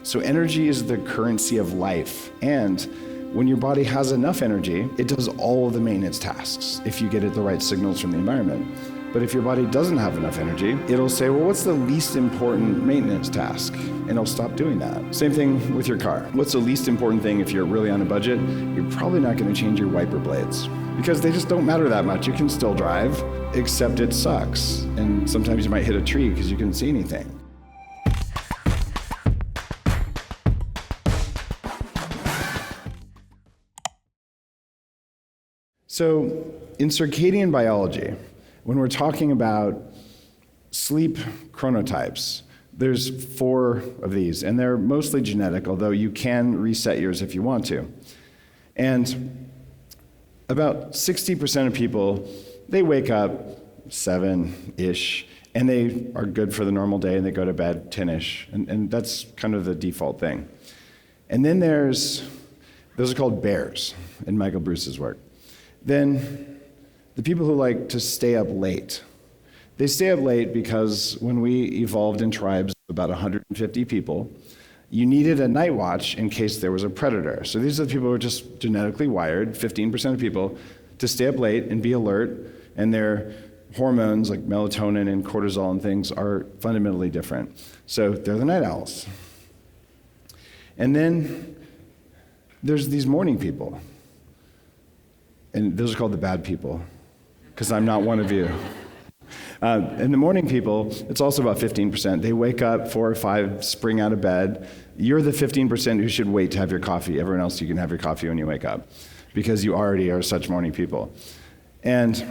So energy is the currency of life. And when your body has enough energy, it does all of the maintenance tasks if you get it the right signals from the environment. But if your body doesn't have enough energy, it'll say, well, what's the least important maintenance task? And it'll stop doing that. Same thing with your car. What's the least important thing if you're really on a budget? You're probably not going to change your wiper blades because they just don't matter that much. You can still drive, except it sucks. And sometimes you might hit a tree because you couldn't see anything. So in circadian biology, when we're talking about sleep chronotypes, there's 4 of these, and they're mostly genetic, although you can reset yours if you want to. And about 60% of people, they wake up 7-ish, and they are good for the normal day, and they go to bed 10-ish, and that's kind of the default thing. And then those are called bears in Michael Bruce's work. Then the people who like to stay up late. They stay up late because when we evolved in tribes of about 150 people, you needed a night watch in case there was a predator. So these are the people who are just genetically wired, 15% of people, to stay up late and be alert, and their hormones like melatonin and cortisol and things are fundamentally different. So they're the night owls. And then there's these morning people. And those are called the bad people, because I'm not one of you. And the morning people, it's also about 15%. They wake up 4 or 5, spring out of bed. You're the 15% who should wait to have your coffee. Everyone else, you can have your coffee when you wake up, because you already are such morning people. And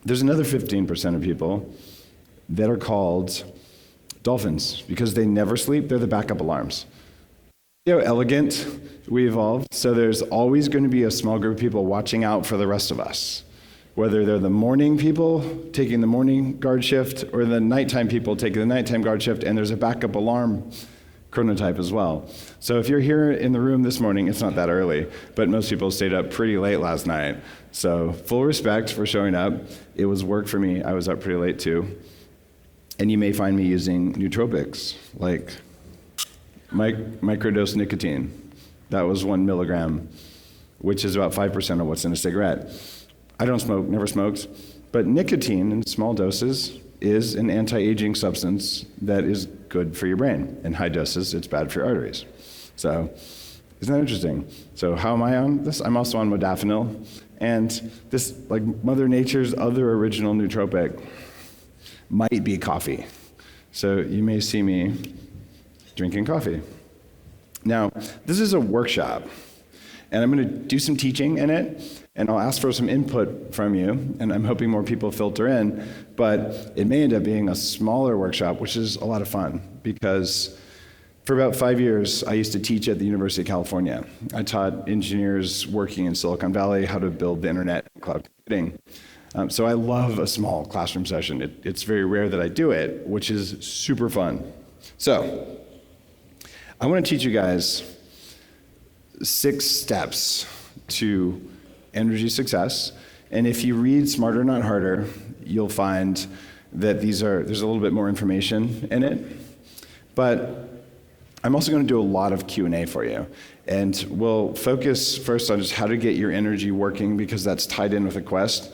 there's another 15% of people that are called dolphins, because they never sleep. They're the backup alarms. You know, elegant, we evolved, so there's always going to be a small group of people watching out for the rest of us, whether they're the morning people taking the morning guard shift or the nighttime people taking the nighttime guard shift, and there's a backup alarm chronotype as well. So if you're here in the room this morning, it's not that early, but most people stayed up pretty late last night. So full respect for showing up. It was work for me. I was up pretty late too. And you may find me using nootropics, like microdose nicotine. That was 1 milligram, which is about 5% of what's in a cigarette. I don't smoke, never smoked, but nicotine in small doses is an anti-aging substance that is good for your brain. In high doses, it's bad for your arteries. So, isn't that interesting? So how am I on this? I'm also on modafinil, and this, like Mother Nature's other original nootropic, might be coffee. So you may see me drinking coffee. Now, this is a workshop, and I'm going to do some teaching in it, and I'll ask for some input from you, and I'm hoping more people filter in, but it may end up being a smaller workshop, which is a lot of fun, because for about 5 years, I used to teach at the University of California. I taught engineers working in Silicon Valley how to build the internet and cloud computing. So I love a small classroom session. It's very rare that I do it, which is super fun. So I want to teach you guys 6 steps to energy success. And if you read Smarter Not Harder, you'll find that there's a little bit more information in it. But I'm also going to do a lot of Q&A for you. And we'll focus first on just how to get your energy working, because that's tied in with the quest.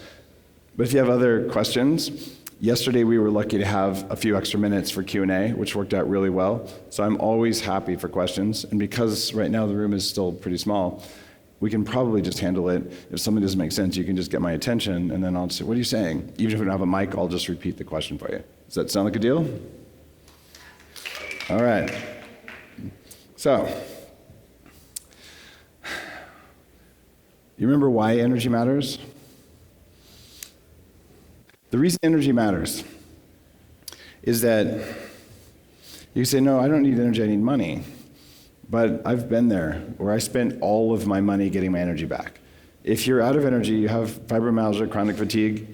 But if you have other questions, yesterday we were lucky to have a few extra minutes for Q&A, which worked out really well. So I'm always happy for questions. And because right now the room is still pretty small, we can probably just handle it. If something doesn't make sense, you can just get my attention, and then I'll say, what are you saying? Even if we don't have a mic, I'll just repeat the question for you. Does that sound like a deal? All right. So, you remember why energy matters? The reason energy matters is that you say, no, I don't need energy, I need money. But I've been there, where I spent all of my money getting my energy back. If you're out of energy, you have fibromyalgia, chronic fatigue,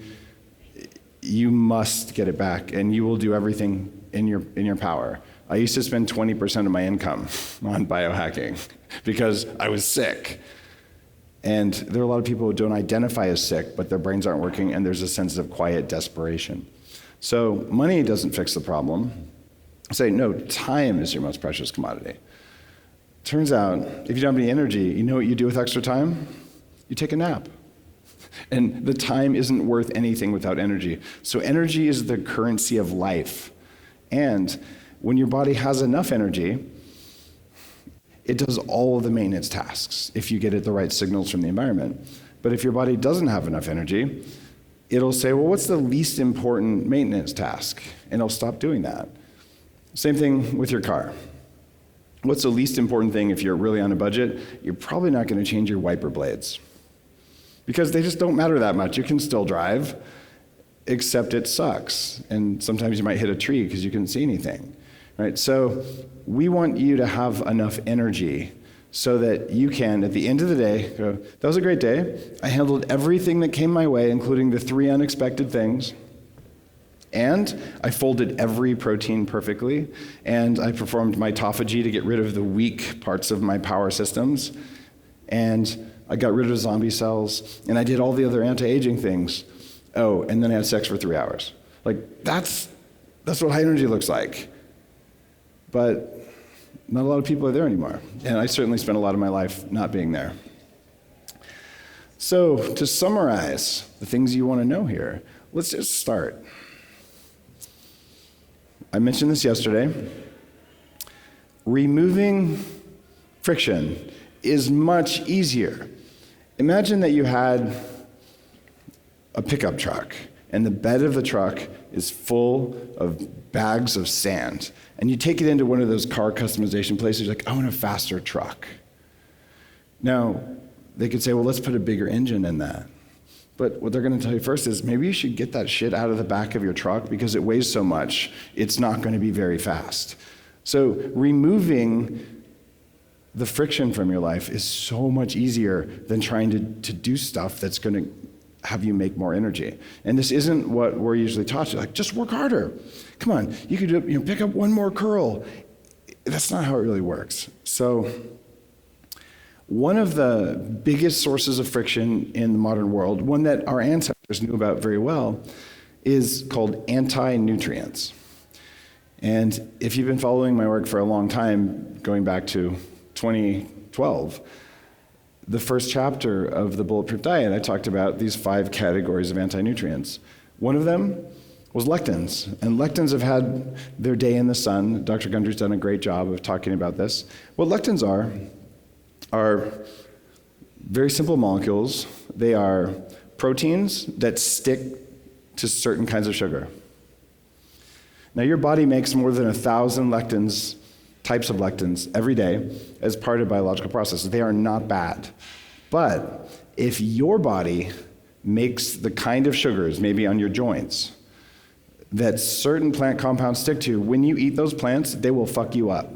you must get it back, and you will do everything in your power. I used to spend 20% of my income on biohacking because I was sick. And there are a lot of people who don't identify as sick, but their brains aren't working, and there's a sense of quiet desperation. So money doesn't fix the problem. say, no, time is your most precious commodity. Turns out, if you don't have any energy, you know what you do with extra time? You take a nap. And the time isn't worth anything without energy. So energy is the currency of life. And when your body has enough energy, it does all of the maintenance tasks if you get it the right signals from the environment. But if your body doesn't have enough energy, it'll say, well, what's the least important maintenance task? And it'll stop doing that. Same thing with your car. What's the least important thing if you're really on a budget? You're probably not going to change your wiper blades because they just don't matter that much. You can still drive, except it sucks. And sometimes you might hit a tree because you couldn't see anything, right? So we want you to have enough energy so that you can, at the end of the day, go, that was a great day. I handled everything that came my way, including the 3 unexpected things. And I folded every protein perfectly, and I performed my autophagy to get rid of the weak parts of my power systems, and I got rid of zombie cells, and I did all the other anti-aging things. Oh, and then I had sex for 3 hours. Like, that's what high energy looks like. But not a lot of people are there anymore, and I certainly spent a lot of my life not being there. So, to summarize the things you want to know here, let's just start. I mentioned this yesterday. Removing friction is much easier. Imagine that you had a pickup truck, and the bed of the truck is full of bags of sand. And you take it into one of those car customization places, like, I want a faster truck. Now, they could say, well, let's put a bigger engine in that. But what they're going to tell you first is maybe you should get that shit out of the back of your truck because it weighs so much, it's not going to be very fast. So removing the friction from your life is so much easier than trying to do stuff that's going to have you make more energy. And this isn't what we're usually taught to, like, just work harder. Come on, you could do, pick up one more curl. That's not how it really works. So one of the biggest sources of friction in the modern world, one that our ancestors knew about very well, is called anti-nutrients. And if you've been following my work for a long time, going back to 2012, the first chapter of the Bulletproof Diet, I talked about these 5 categories of anti-nutrients. One of them was lectins, and lectins have had their day in the sun. Dr. Gundry's done a great job of talking about this. What lectins are very simple molecules. They are proteins that stick to certain kinds of sugar. Now, your body makes more than 1,000 lectins, types of lectins, every day as part of biological processes. They are not bad. But if your body makes the kind of sugars, maybe on your joints, that certain plant compounds stick to, when you eat those plants, they will fuck you up.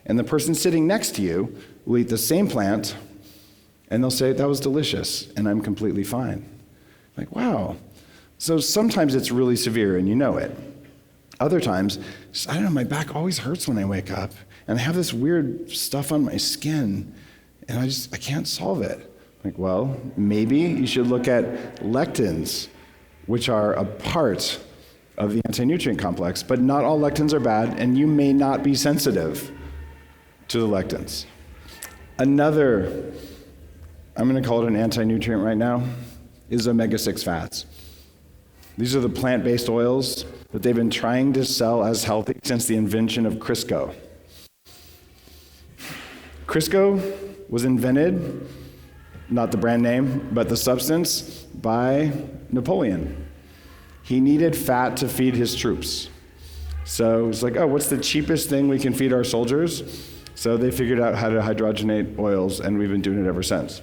And the person sitting next to you will eat the same plant, and they'll say, that was delicious, and I'm completely fine. Like, wow. So sometimes it's really severe, and you know it. Other times, I don't know, my back always hurts when I wake up, and I have this weird stuff on my skin, and I can't solve it. Like, well, maybe you should look at lectins, which are a part of the anti-nutrient complex, but not all lectins are bad, and you may not be sensitive to the lectins. Another, I'm going to call it an anti-nutrient right now, is omega-6 fats. These are the plant-based oils that they've been trying to sell as healthy since the invention of Crisco. Crisco was invented, not the brand name, but the substance, by Napoleon. He needed fat to feed his troops. So it's like, oh, what's the cheapest thing we can feed our soldiers? So they figured out how to hydrogenate oils, and we've been doing it ever since.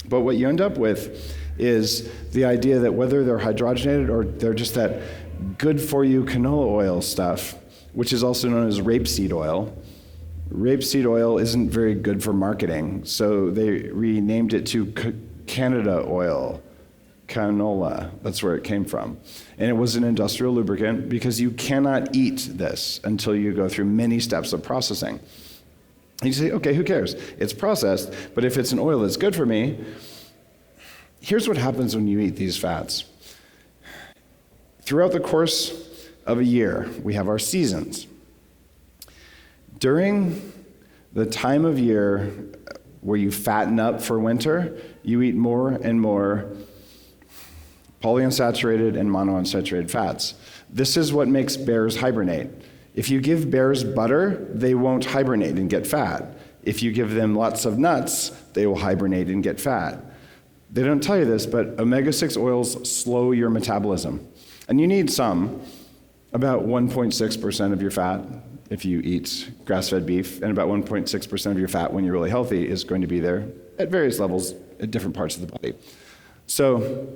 But what you end up with is the idea that whether they're hydrogenated or they're just that good-for-you canola oil stuff, which is also known as rapeseed oil. Rapeseed oil isn't very good for marketing, so they renamed it to Canada oil. Canola, that's where it came from. And it was an industrial lubricant because you cannot eat this until you go through many steps of processing. And you say, okay, who cares? It's processed, but if it's an oil that's good for me, here's what happens when you eat these fats. Throughout the course of a year, we have our seasons. During the time of year where you fatten up for winter, you eat more and more polyunsaturated and monounsaturated fats. This is what makes bears hibernate. If you give bears butter, they won't hibernate and get fat. If you give them lots of nuts, they will hibernate and get fat. They don't tell you this, but omega-6 oils slow your metabolism. And you need some, about 1.6% of your fat if you eat grass-fed beef, and about 1.6% of your fat when you're really healthy is going to be there at various levels at different parts of the body. So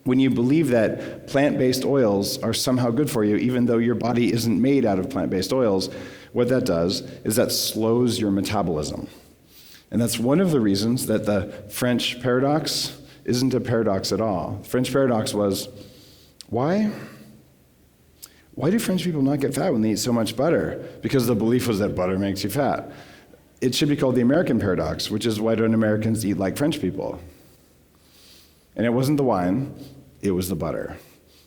when you believe that plant-based oils are somehow good for you, even though your body isn't made out of plant-based oils, what that does is that slows your metabolism. And that's one of the reasons that the French paradox isn't a paradox at all. The French paradox was, why do French people not get fat when they eat so much butter? Because the belief was that butter makes you fat. It should be called the American paradox, which is, why don't Americans eat like French people? And it wasn't the wine, it was the butter.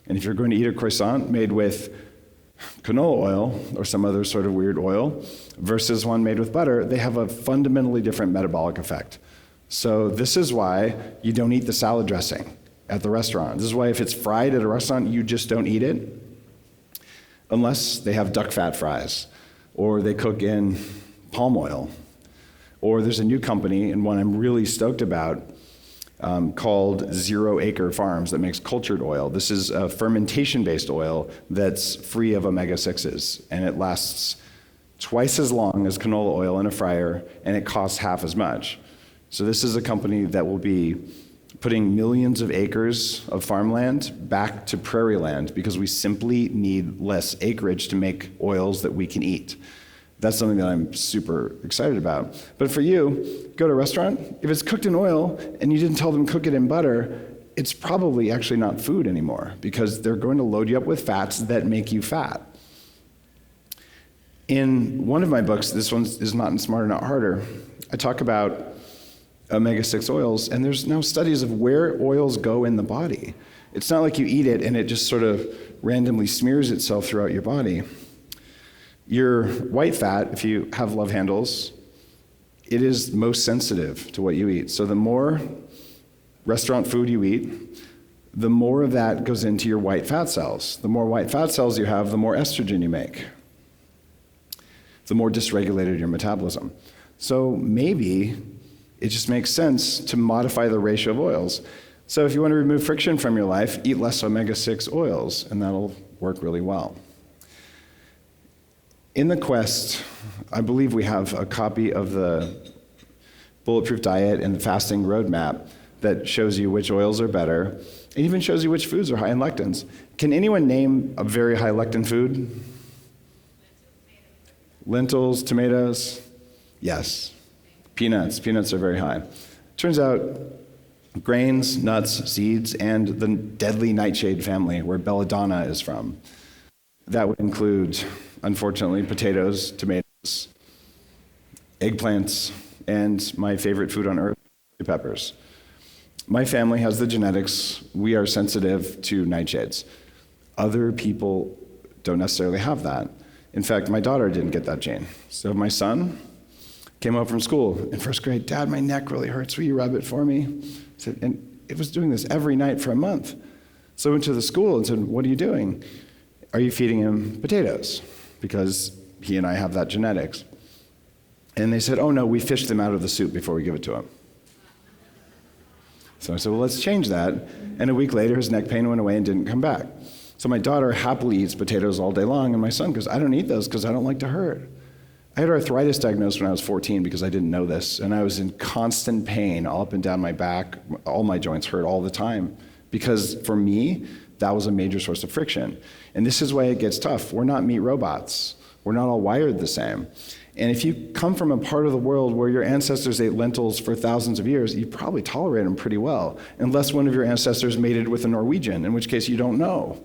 And if you're going to eat a croissant made with canola oil or some other sort of weird oil versus one made with butter, they have a fundamentally different metabolic effect. So this is why you don't eat the salad dressing at the restaurant. This is why if it's fried at a restaurant, you just don't eat it unless they have duck fat fries or they cook in palm oil. Or there's a new company, and one I'm really stoked about, called Zero Acre Farms that makes cultured oil. This is a fermentation-based oil that's free of omega-6s, and it lasts twice as long as canola oil in a fryer, and it costs half as much. So this is a company that will be putting millions of acres of farmland back to prairie land because we simply need less acreage to make oils that we can eat. That's something that I'm super excited about. But for you, go to a restaurant, if it's cooked in oil and you didn't tell them cook it in butter, it's probably actually not food anymore because they're going to load you up with fats that make you fat. In one of my books, this one is Not in Smarter, Not Harder, I talk about omega-6 oils, and there's now studies of where oils go in the body. It's not like you eat it and it just sort of randomly smears itself throughout your body. Your white fat, if you have love handles, it is most sensitive to what you eat. So the more restaurant food you eat, the more of that goes into your white fat cells. The more white fat cells you have, the more estrogen you make, the more dysregulated your metabolism. So maybe it just makes sense to modify the ratio of oils. So if you want to remove friction from your life, eat less omega-6 oils, and that'll work really well. In the Quest, I believe we have a copy of the Bulletproof Diet and the Fasting Roadmap that shows you which oils are better. It even shows you which foods are high in lectins. Can anyone name a very high lectin food? Lentils, tomatoes? Yes. Peanuts. Peanuts are very high. Turns out grains, nuts, seeds, and the deadly nightshade family, where belladonna is from. That would include, unfortunately, potatoes, tomatoes, eggplants, and my favorite food on earth, peppers. My family has the genetics. We are sensitive to nightshades. Other people don't necessarily have that. In fact, my daughter didn't get that gene. So my son came home from school in first grade, "Dad, my neck really hurts. Will you rub it for me?" I said, and it was doing this every night for a month. So I went to the school and said, "What are you doing?" "Are you feeding him potatoes?" Because he and I have that genetics. And they said, "Oh no, we fish them out of the soup before we give it to him." So I said, "Well, let's change that." And a week later, his neck pain went away and didn't come back. So my daughter happily eats potatoes all day long, and my son goes, "I don't eat those because I don't like to hurt." I had arthritis diagnosed when I was 14 because I didn't know this, and I was in constant pain all up and down my back. All my joints hurt all the time because for me, that was a major source of friction. And this is why it gets tough. We're not meat robots. We're not all wired the same. And if you come from a part of the world where your ancestors ate lentils for thousands of years, you probably tolerate them pretty well, unless one of your ancestors mated with a Norwegian, in which case you don't know.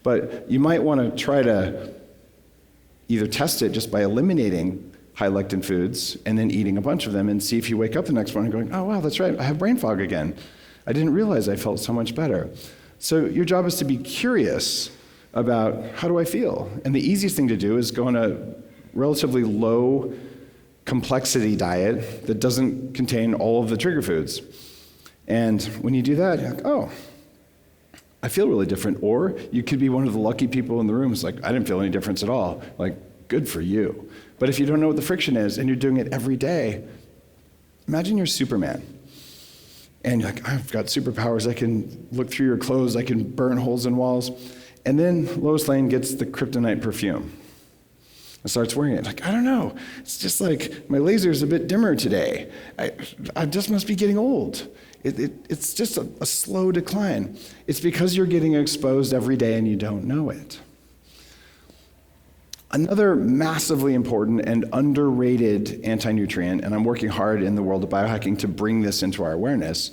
But you might want to try to either test it just by eliminating high lectin foods and then eating a bunch of them and see if you wake up the next morning going, "Oh wow, that's right, I have brain fog again. I didn't realize I felt so much better." So your job is to be curious about how do I feel? And the easiest thing to do is go on a relatively low complexity diet that doesn't contain all of the trigger foods. And when you do that, you're like, oh, I feel really different. Or you could be one of the lucky people in the room who's like, I didn't feel any difference at all. Like, good for you. But if you don't know what the friction is and you're doing it every day, imagine you're Superman. And you're like, I've got superpowers. I can look through your clothes. I can burn holes in walls. And then Lois Lane gets the kryptonite perfume and starts wearing it. Like, I don't know. It's just like my laser's a bit dimmer today. I just must be getting old. It's just a slow decline. It's because you're getting exposed every day and you don't know it. Another massively important and underrated anti-nutrient, and I'm working hard in the world of biohacking to bring this into our awareness,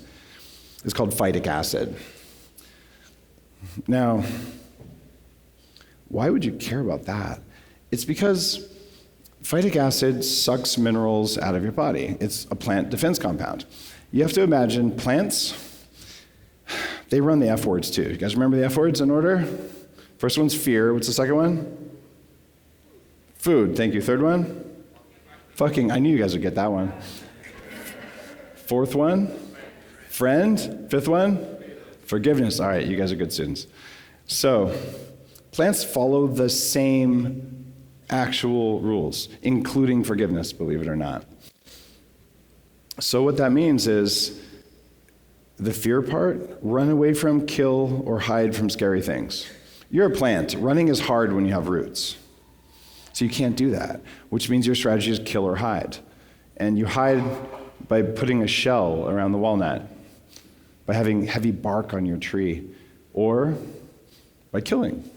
is called phytic acid. Now, why would you care about that? It's because phytic acid sucks minerals out of your body. It's a plant defense compound. You have to imagine plants, they run the F words too. You guys remember the F words in order? First one's fear. What's the second one? Food. Thank you. Third one? Fucking. I knew you guys would get that one. Fourth one? Friend. Fifth one? Forgiveness. All right, you guys are good students. So, plants follow the same actual rules, including forgiveness, believe it or not. So what that means is the fear part, run away from, kill, or hide from scary things. You're a plant. Running is hard when you have roots. So you can't do that, which means your strategy is kill or hide. And you hide by putting a shell around the walnut, by having heavy bark on your tree, or by killing.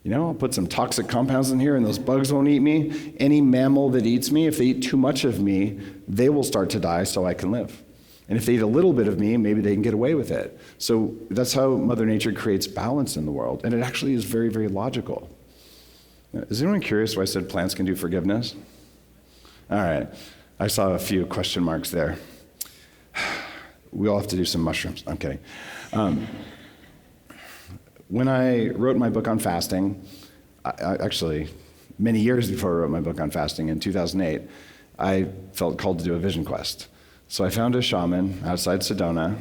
You know, I'll put some toxic compounds in here and those bugs won't eat me. Any mammal that eats me, if they eat too much of me, they will start to die so I can live. And if they eat a little bit of me, maybe they can get away with it. So that's how Mother Nature creates balance in the world. And it actually is very, very logical. Is anyone curious why I said plants can do forgiveness? All right. I saw a few question marks there. We all have to do some mushrooms. I'm kidding. When I wrote my book on fasting, actually, many years before I wrote my book on fasting, in 2008, I felt called to do a vision quest. So I found a shaman outside Sedona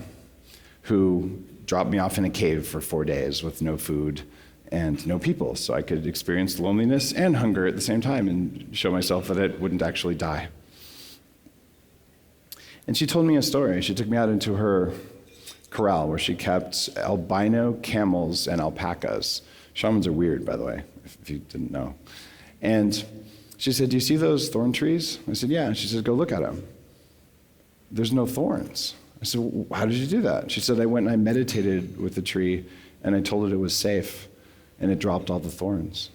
who dropped me off in a cave for 4 days with no food and no people, so I could experience loneliness and hunger at the same time and show myself that it wouldn't actually die. And she told me a story. She took me out into her corral where she kept albino camels and alpacas. Shamans are weird, by the way, if you didn't know. And she said, do you see those thorn trees? I said, yeah. And she said, go look at them. There's no thorns. I said, well, how did you do that? She said, I went and I meditated with the tree and I told it it was safe and it dropped all the thorns.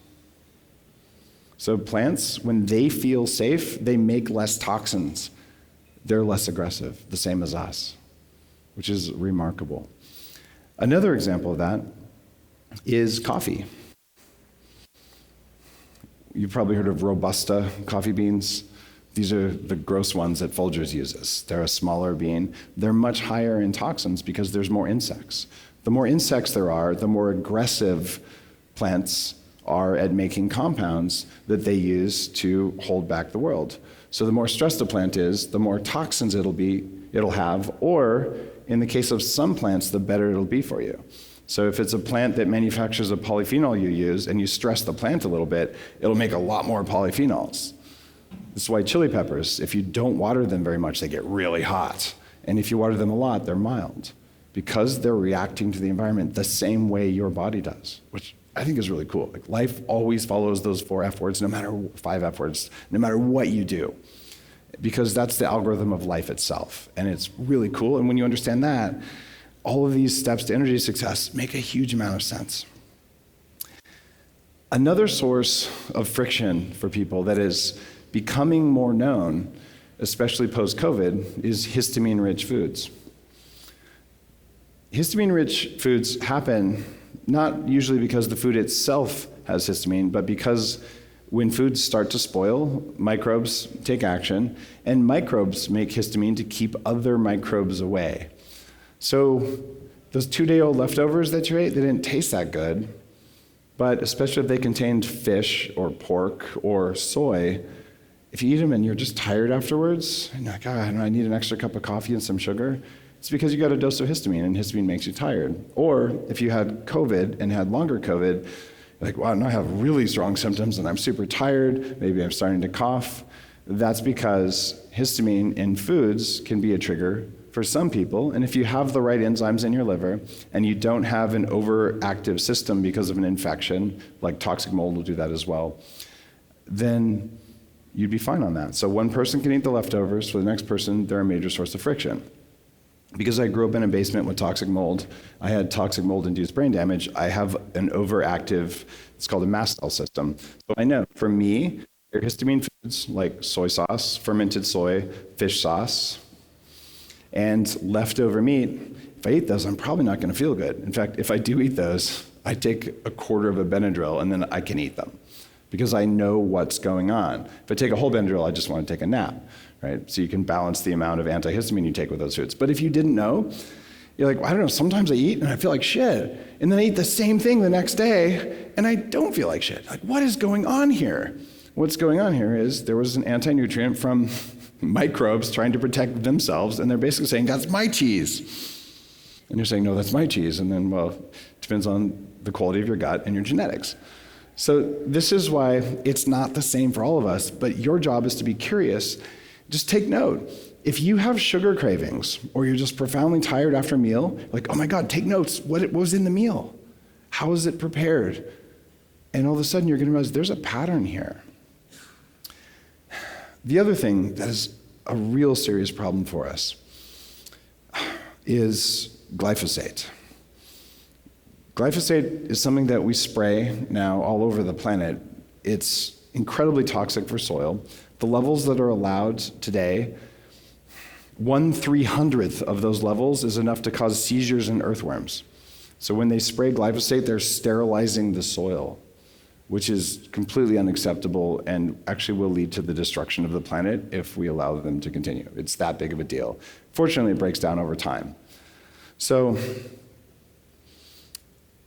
So plants, when they feel safe, they make less toxins. They're less aggressive, the same as us, which is remarkable. Another example of that is coffee. You've probably heard of Robusta coffee beans. These are the gross ones that Folgers uses. They're a smaller bean. They're much higher in toxins because there's more insects. The more insects there are, the more aggressive plants are at making compounds that they use to hold back the world. So the more stressed a plant is, the more toxins it'll have, or in the case of some plants, the better it'll be for you. So if it's a plant that manufactures a polyphenol you use and you stress the plant a little bit, it'll make a lot more polyphenols. This is why chili peppers, if you don't water them very much, they get really hot. And if you water them a lot, they're mild, because they're reacting to the environment the same way your body does, which I think is really cool. Like, life always follows those 4 F words, no matter 5 F words, no matter what you do, because that's the algorithm of life itself. And it's really cool. And when you understand that, all of these steps to energy success make a huge amount of sense. Another source of friction for people that is becoming more known, especially post-COVID, is histamine-rich foods. Histamine-rich foods happen not usually because the food itself has histamine, but because when foods start to spoil, microbes take action, and microbes make histamine to keep other microbes away. So those 2-day-old leftovers that you ate, they didn't taste that good, But especially if they contained fish or pork or soy, if you eat them and you're just tired afterwards, and you're like, I need an extra cup of coffee and some sugar, it's because you got a dose of histamine, and histamine makes you tired. Or if you had COVID and had longer COVID, you're like, wow, now I have really strong symptoms and I'm super tired, maybe I'm starting to cough. That's because histamine in foods can be a trigger for some people, and if you have the right enzymes in your liver and you don't have an overactive system because of an infection, like toxic mold will do that as well, then you'd be fine on that. So one person can eat the leftovers, for the next person, they're a major source of friction. Because I grew up in a basement with toxic mold, I had toxic mold-induced brain damage, I have an overactive, it's called a mast cell system. So I know, for me, there are histamine foods like soy sauce, fermented soy, fish sauce, and leftover meat. If I eat those, I'm probably not going to feel good. In fact, if I do eat those, I take a quarter of a Benadryl and then I can eat them because I know what's going on. If I take a whole Benadryl, I just want to take a nap, right? So you can balance the amount of antihistamine you take with those foods. But if you didn't know, you're like, well, I don't know, sometimes I eat and I feel like shit. And then I eat the same thing the next day and I don't feel like shit. Like, what is going on here? What's going on here is there was an anti-nutrient from microbes trying to protect themselves, and they're basically saying, that's my cheese. And you're saying, no, that's my cheese. And then, well, it depends on the quality of your gut and your genetics. So this is why it's not the same for all of us, but your job is to be curious. Just take note. If you have sugar cravings, or you're just profoundly tired after a meal, like, oh my God, take notes. What was in the meal? How was it prepared? And all of a sudden you're gonna realize there's a pattern here. The other thing that is a real serious problem for us is glyphosate. Glyphosate is something that we spray now all over the planet. It's incredibly toxic for soil. The levels that are allowed today, 1/300th of those levels is enough to cause seizures in earthworms. So when they spray glyphosate, they're sterilizing the soil, which is completely unacceptable and actually will lead to the destruction of the planet if we allow them to continue. It's that big of a deal. Fortunately, it breaks down over time. So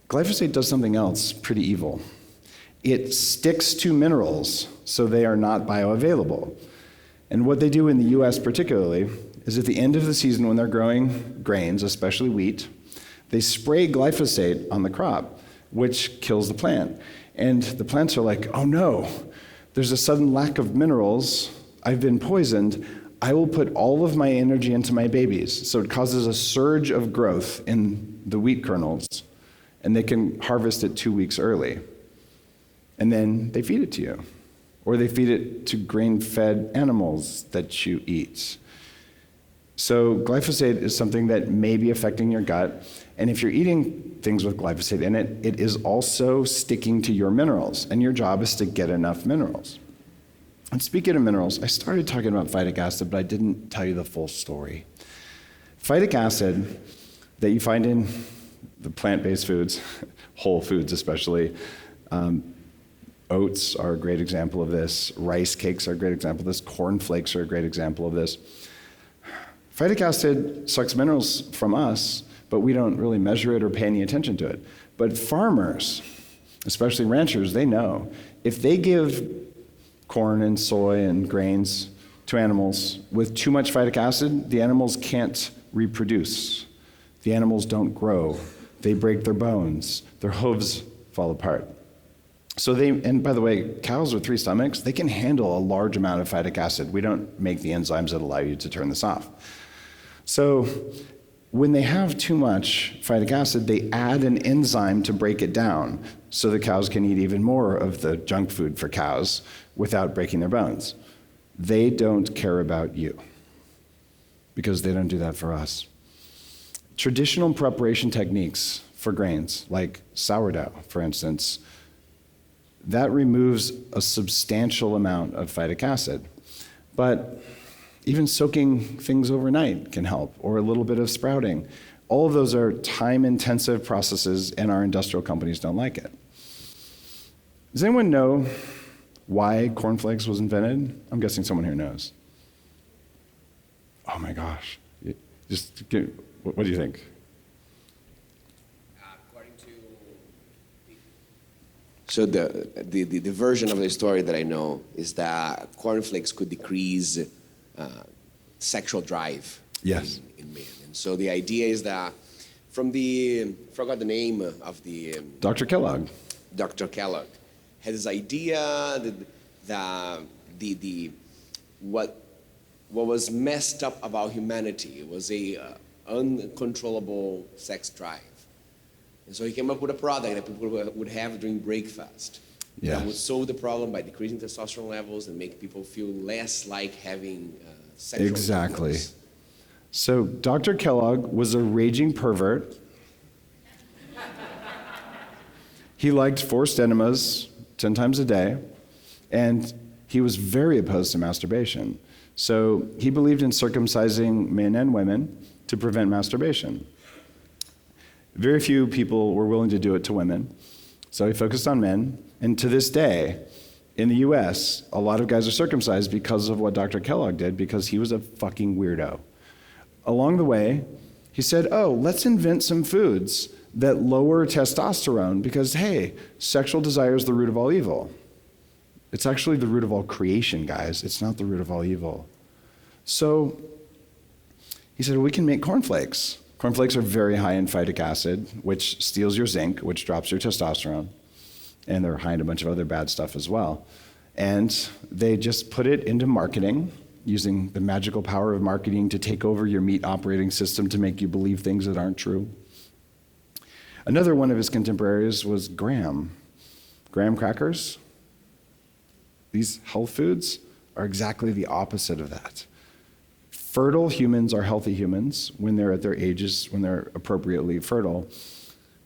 glyphosate does something else pretty evil. It sticks to minerals so they are not bioavailable. And what they do in the US particularly is at the end of the season when they're growing grains, especially wheat, they spray glyphosate on the crop, which kills the plant. And the plants are like, oh no, there's a sudden lack of minerals, I've been poisoned, I will put all of my energy into my babies. So it causes a surge of growth in the wheat kernels, and they can harvest it 2 weeks early. And then they feed it to you. Or they feed it to grain-fed animals that you eat. So glyphosate is something that may be affecting your gut, and if you're eating things with glyphosate in it, it is also sticking to your minerals, and your job is to get enough minerals. And speaking of minerals, I started talking about phytic acid, but I didn't tell you the full story. Phytic acid that you find in the plant-based foods, whole foods especially, oats are a great example of this, rice cakes are a great example of this, corn flakes are a great example of this. Phytic acid sucks minerals from us, but we don't really measure it or pay any attention to it. But farmers, especially ranchers, they know. If they give corn and soy and grains to animals with too much phytic acid, the animals can't reproduce. The animals don't grow. They break their bones. Their hooves fall apart. So and by the way, cows with 3 stomachs, they can handle a large amount of phytic acid. We don't make the enzymes that allow you to turn this off. So when they have too much phytic acid, they add an enzyme to break it down so the cows can eat even more of the junk food for cows without breaking their bones. They don't care about you because they don't do that for us. Traditional preparation techniques for grains, like sourdough, for instance, that removes a substantial amount of phytic acid. But even soaking things overnight can help, or a little bit of sprouting. All of those are time-intensive processes, and our industrial companies don't like it. Does anyone know why cornflakes was invented? I'm guessing someone here knows. Oh my gosh. What do you think? According to So the version of the story that I know is that cornflakes could decrease sexual drive Yes. in men. And so the idea is that from the, forgot the name of the... Dr. Kellogg. Dr. Kellogg had this idea that what was messed up about humanity was a uncontrollable sex drive. And so he came up with a product that people would have during breakfast. Yes. That would solve the problem by decreasing testosterone levels and make people feel less like having sexual Exactly. intercourse. So Dr. Kellogg was a raging pervert. He liked forced enemas 10 times a day, and he was very opposed to masturbation. So he believed in circumcising men and women to prevent masturbation. Very few people were willing to do it to women, so he focused on men. And to this day, in the US, a lot of guys are circumcised because of what Dr. Kellogg did, because he was a fucking weirdo. Along the way, he said, oh, let's invent some foods that lower testosterone because, hey, sexual desire is the root of all evil. It's actually the root of all creation, guys. It's not the root of all evil. So he said, well, we can make cornflakes. Cornflakes are very high in phytic acid, which steals your zinc, which drops your testosterone. And they're high in a bunch of other bad stuff as well. And they just put it into marketing, using the magical power of marketing to take over your meat operating system to make you believe things that aren't true. Another one of his contemporaries was Graham. Graham crackers. These health foods are exactly the opposite of that. Fertile humans are healthy humans when they're at their ages, when they're appropriately fertile.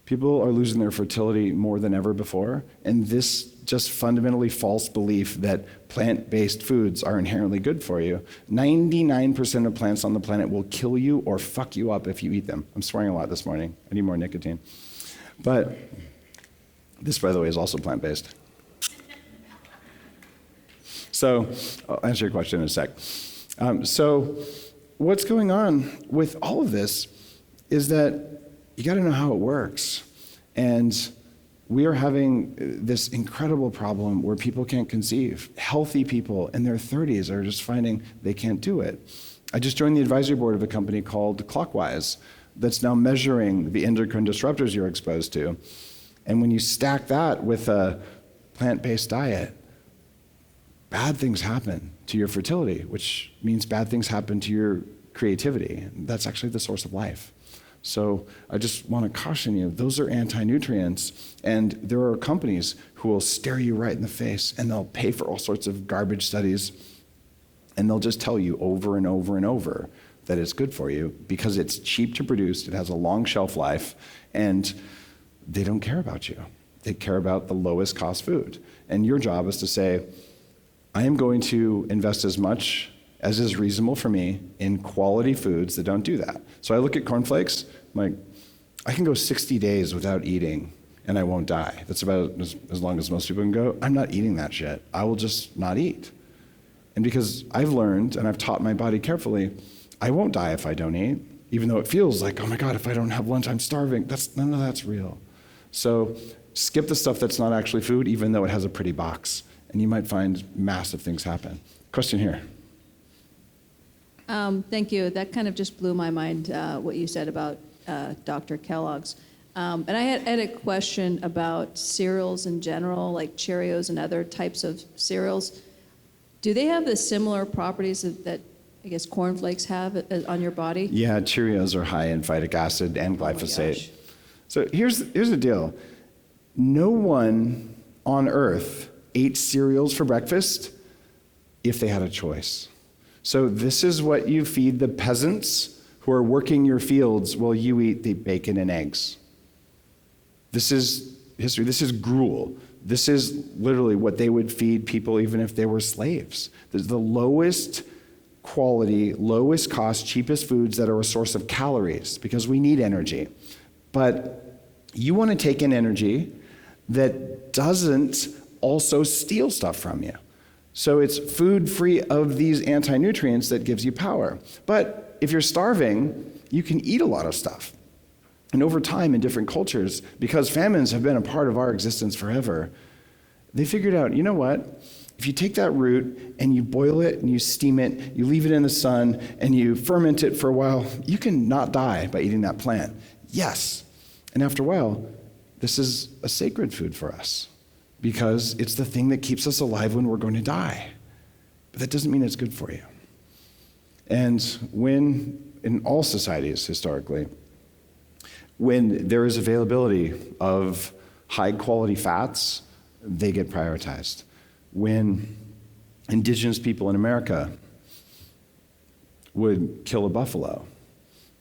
People are losing their fertility more than ever before, and this just fundamentally false belief that plant-based foods are inherently good for you. 99% of plants on the planet will kill you or fuck you up if you eat them. I'm swearing a lot this morning. I need more nicotine. But this, by the way, is also plant-based. So I'll answer your question in a sec. So what's going on with all of this is that you got to know how it works. And we are having this incredible problem where people can't conceive. Healthy people in their 30s are just finding they can't do it. I just joined the advisory board of a company called Clockwise that's now measuring the endocrine disruptors you're exposed to. And when you stack that with a plant-based diet, bad things happen to your fertility, which means bad things happen to your creativity. That's actually the source of life. So I just want to caution you, those are anti-nutrients, and there are companies who will stare you right in the face, and they'll pay for all sorts of garbage studies, and they'll just tell you over and over and over that it's good for you because it's cheap to produce, it has a long shelf life, and they don't care about you. They care about the lowest cost food. And your job is to say, I am going to invest as much as is reasonable for me in quality foods that don't do that. So I look at cornflakes, I'm like, I can go 60 days without eating and I won't die. That's about as long as most people can go. I'm not eating that shit. I will just not eat. And because I've learned and I've taught my body carefully, I won't die if I don't eat, even though it feels like, oh my God, if I don't have lunch, I'm starving. None of that's real. So skip the stuff that's not actually food, even though it has a pretty box. And you might find massive things happen. Question here. Thank you. That kind of just blew my mind, what you said about Dr. Kellogg's. And I had a question about cereals in general, like Cheerios and other types of cereals. Do they have the similar properties that I guess cornflakes have on your body? Yeah, Cheerios are high in phytic acid and glyphosate. So here's the deal. No one on earth ate cereals for breakfast if they had a choice. So this is what you feed the peasants who are working your fields while you eat the bacon and eggs. This is history. This is gruel. This is literally what they would feed people even if they were slaves. This is the lowest quality, lowest cost, cheapest foods that are a source of calories because we need energy. But you want to take in energy that doesn't also steal stuff from you. So it's food free of these anti-nutrients that gives you power. But if you're starving, you can eat a lot of stuff. And over time in different cultures, because famines have been a part of our existence forever, They figured out, you know what? If you take that root and you boil it and you steam it, you leave it in the sun and you ferment it for a while, you can not die by eating that plant. Yes. And after a while, this is a sacred food for us because it's the thing that keeps us alive when we're going to die. But that doesn't mean it's good for you. And when, in all societies historically, when there is availability of high quality fats, they get prioritized. When indigenous people in America would kill a buffalo,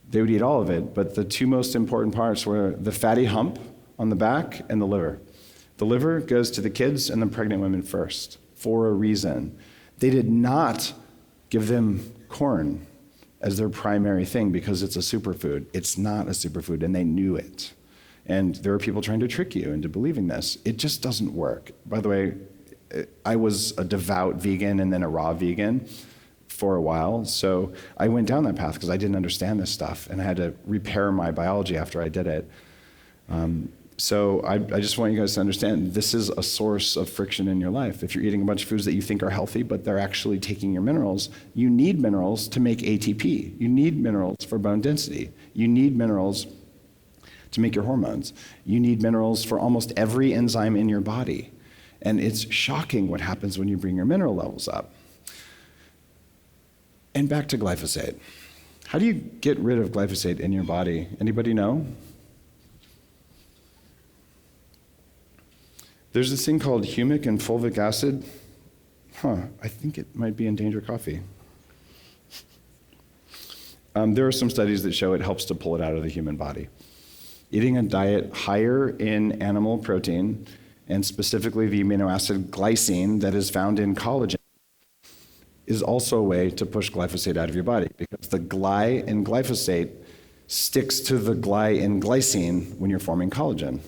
they would eat all of it, but the two most important parts were the fatty hump on the back and the liver. The liver goes to the kids and the pregnant women first, for a reason. They did not give them corn as their primary thing because it's a superfood. It's not a superfood, and they knew it. And there are people trying to trick you into believing this. It just doesn't work. By the way, I was a devout vegan and then a raw vegan for a while, so I went down that path because I didn't understand this stuff, and I had to repair my biology after I did it. So I just want you guys to understand this is a source of friction in your life. If you're eating a bunch of foods that you think are healthy, but they're actually taking your minerals, you need minerals to make ATP. You need minerals for bone density. You need minerals to make your hormones. You need minerals for almost every enzyme in your body. And it's shocking what happens when you bring your mineral levels up. And back to glyphosate. How do you get rid of glyphosate in your body? Anybody know? There's this thing called humic and fulvic acid. I think it might be in Danger Coffee. There are some studies that show it helps to pull it out of the human body. Eating a diet higher in animal protein, and specifically the amino acid glycine that is found in collagen, is also a way to push glyphosate out of your body because the gly in glyphosate sticks to the gly in glycine when you're forming collagen.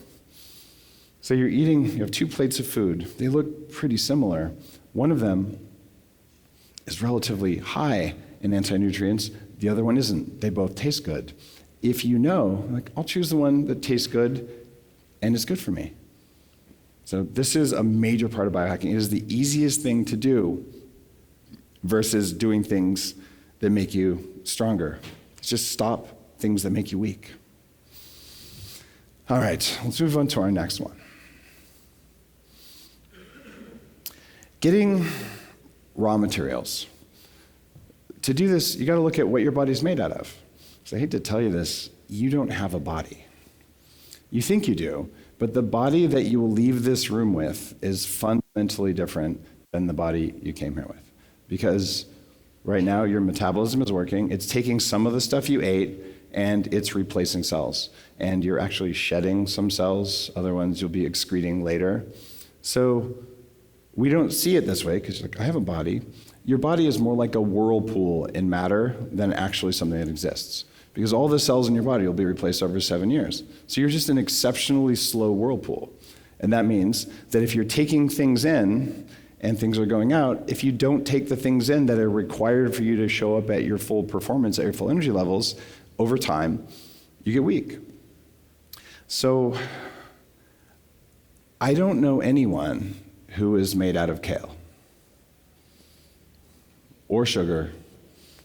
So you have 2 plates of food. They look pretty similar. One of them is relatively high in anti-nutrients. The other one isn't. They both taste good. If you know, I'll choose the one that tastes good and is good for me. So this is a major part of biohacking. It is the easiest thing to do versus doing things that make you stronger. Just stop things that make you weak. All right, let's move on to our next one. Getting raw materials. To do this, you gotta look at what your body's made out of. So I hate to tell you this, you don't have a body. You think you do, but the body that you will leave this room with is fundamentally different than the body you came here with. Because right now your metabolism is working, it's taking some of the stuff you ate and it's replacing cells. And you're actually shedding some cells, other ones you'll be excreting later. So we don't see it this way because you're like, I have a body. Your body is more like a whirlpool in matter than actually something that exists. Because all the cells in your body will be replaced over 7 years. So you're just an exceptionally slow whirlpool. And that means that if you're taking things in and things are going out, if you don't take the things in that are required for you to show up at your full performance, at your full energy levels, over time, you get weak. So I don't know anyone who is made out of kale or sugar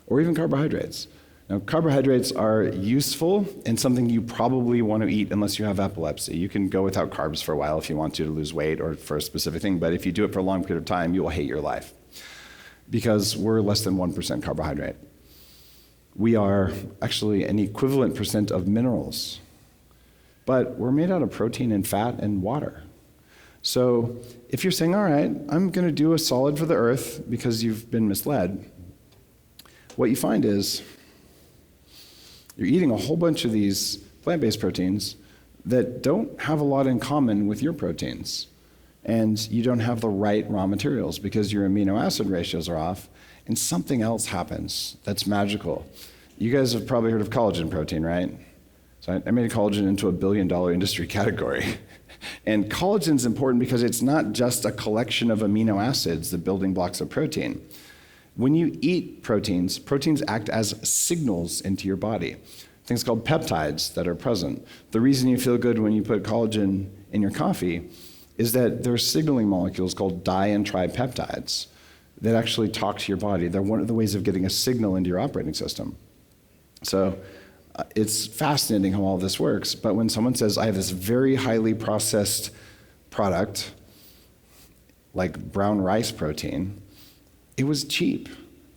or even carbohydrates. Now, carbohydrates are useful and something you probably want to eat unless you have epilepsy. You can go without carbs for a while if you want to lose weight or for a specific thing, but if you do it for a long period of time, you will hate your life because we're less than 1% carbohydrate. We are actually an equivalent percent of minerals, but we're made out of protein and fat and water. So if you're saying, all right, I'm going to do a solid for the earth because you've been misled, what you find is you're eating a whole bunch of these plant-based proteins that don't have a lot in common with your proteins. And you don't have the right raw materials because your amino acid ratios are off, and something else happens that's magical. You guys have probably heard of collagen protein, right? So I made collagen into $1 billion industry category. And collagen's important because it's not just a collection of amino acids, the building blocks of protein. When you eat proteins, proteins act as signals into your body. Things called peptides that are present. The reason you feel good when you put collagen in your coffee is that there are signaling molecules called di and tripeptides that actually talk to your body. They're one of the ways of getting a signal into your operating system. So it's fascinating how all this works, but when someone says, I have this very highly processed product, like brown rice protein, it was cheap,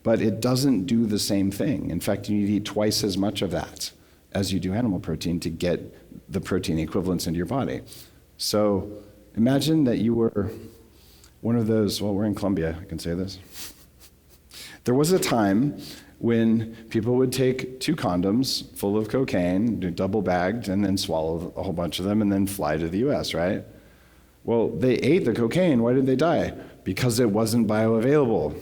but it doesn't do the same thing. In fact, you need to eat twice as much of that as you do animal protein to get the protein equivalents into your body. So imagine that you were one of those, well, we're in Colombia, I can say this. There was a time when people would take 2 condoms full of cocaine, double bagged, and then swallow a whole bunch of them and then fly to the US, right? Well, they ate the cocaine. Why did they die? Because it wasn't bioavailable.